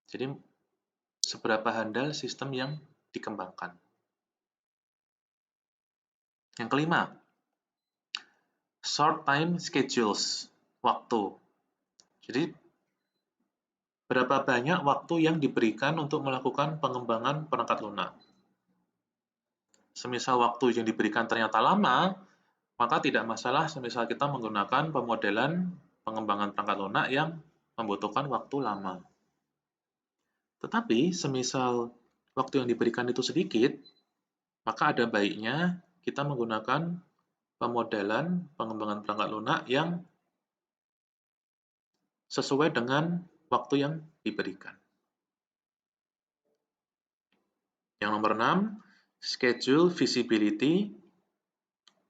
Jadi, seberapa handal sistem yang dikembangkan. Yang kelima, short time schedules, waktu. Jadi, berapa banyak waktu yang diberikan untuk melakukan pengembangan perangkat lunak. Semisal waktu yang diberikan ternyata lama, maka tidak masalah semisal kita menggunakan pemodelan pengembangan perangkat lunak yang membutuhkan waktu lama. Tetapi semisal waktu yang diberikan itu sedikit, maka ada baiknya kita menggunakan pemodelan pengembangan perangkat lunak yang sesuai dengan waktu yang diberikan. Yang nomor 6, schedule visibility.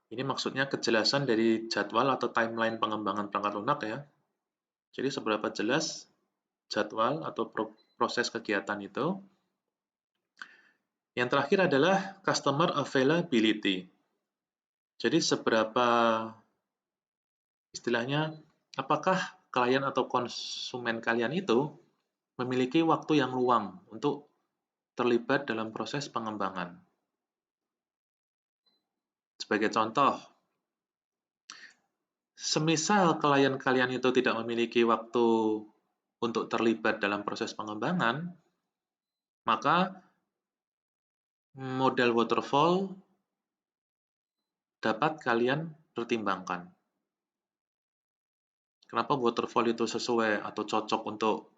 Ini maksudnya kejelasan dari jadwal atau timeline pengembangan perangkat lunak ya. Jadi seberapa jelas jadwal atau proses kegiatan itu. Yang terakhir adalah customer availability. Jadi seberapa istilahnya, apakah klien atau konsumen kalian itu memiliki waktu yang luang untuk terlibat dalam proses pengembangan. Sebagai contoh, semisal klien kalian itu tidak memiliki waktu untuk terlibat dalam proses pengembangan, maka model waterfall dapat kalian pertimbangkan. Kenapa waterfall itu sesuai atau cocok untuk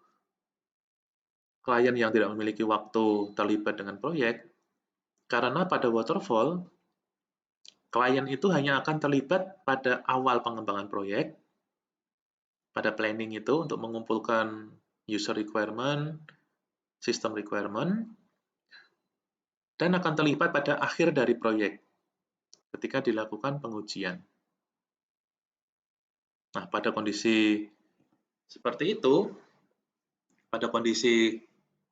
klien yang tidak memiliki waktu terlibat dengan proyek? Karena pada waterfall, klien itu hanya akan terlibat pada awal pengembangan proyek, pada planning itu untuk mengumpulkan user requirement, system requirement, dan akan terlibat pada akhir dari proyek ketika dilakukan pengujian. Nah, pada kondisi seperti itu, pada kondisi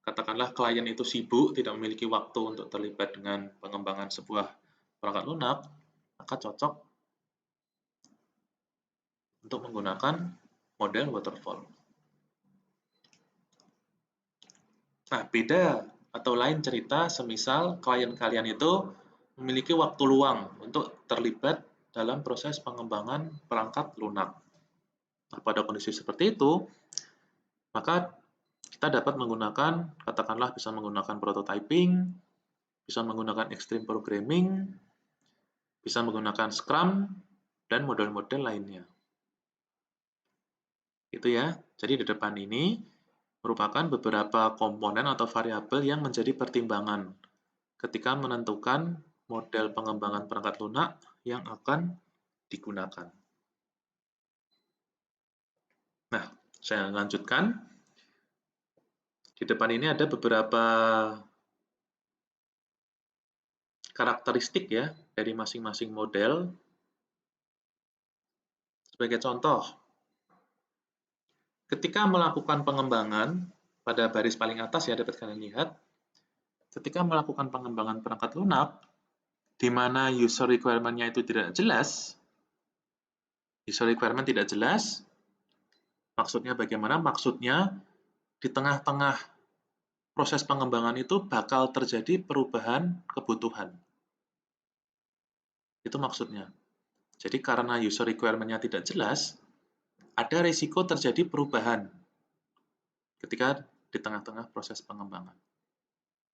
katakanlah klien itu sibuk, tidak memiliki waktu untuk terlibat dengan pengembangan sebuah perangkat lunak, maka cocok untuk menggunakan model waterfall. Nah, beda atau lain cerita semisal klien kalian itu memiliki waktu luang untuk terlibat dalam proses pengembangan perangkat lunak. Nah, pada kondisi seperti itu, maka kita dapat menggunakan, katakanlah bisa menggunakan prototyping, bisa menggunakan extreme programming, bisa menggunakan Scrum, dan model-model lainnya. Itu ya. Jadi di depan ini merupakan beberapa komponen atau variabel yang menjadi pertimbangan ketika menentukan model pengembangan perangkat lunak yang akan digunakan. Nah, saya lanjutkan. Di depan ini ada beberapa karakteristik ya dari masing-masing model. Sebagai contoh, ketika melakukan pengembangan pada baris paling atas ya dapat kalian lihat, ketika melakukan pengembangan perangkat lunak, di mana user requirement-nya itu tidak jelas, user requirement tidak jelas, maksudnya bagaimana? Maksudnya di tengah-tengah proses pengembangan itu bakal terjadi perubahan kebutuhan. Itu maksudnya. Jadi karena user requirement-nya tidak jelas, ada risiko terjadi perubahan ketika di tengah-tengah proses pengembangan.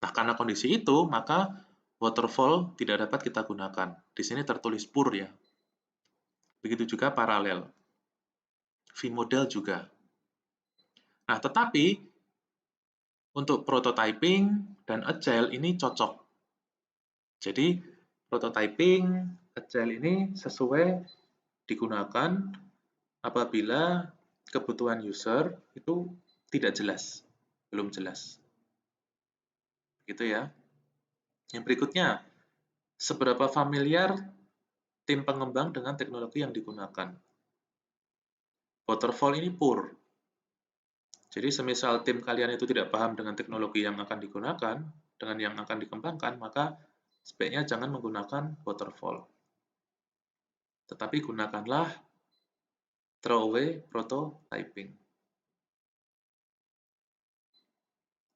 Nah, karena kondisi itu, maka waterfall tidak dapat kita gunakan. Di sini tertulis pur ya. Begitu juga paralel. V-model juga. Nah, tetapi untuk prototyping dan agile ini cocok. Jadi, prototyping, agile ini sesuai digunakan apabila kebutuhan user itu tidak jelas, belum jelas. Gitu ya. Yang berikutnya, seberapa familiar tim pengembang dengan teknologi yang digunakan. Waterfall ini pur. Jadi semisal tim kalian itu tidak paham dengan teknologi yang akan digunakan, dengan yang akan dikembangkan, maka sebaiknya jangan menggunakan waterfall. Tetapi gunakanlah throwaway prototyping.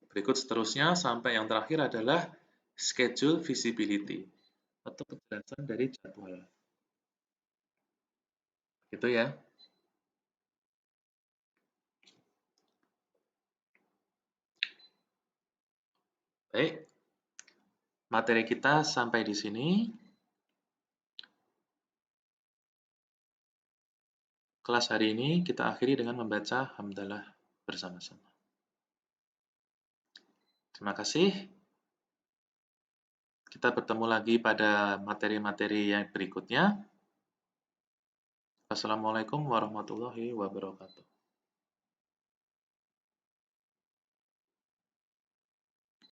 Berikut seterusnya sampai yang terakhir adalah schedule visibility atau kejelasan dari jadwal. Gitu ya. Baik, materi kita sampai di sini. Kelas hari ini kita akhiri dengan membaca hamdalah bersama-sama. Terima kasih. Kita bertemu lagi pada materi-materi yang berikutnya. Wassalamualaikum warahmatullahi wabarakatuh.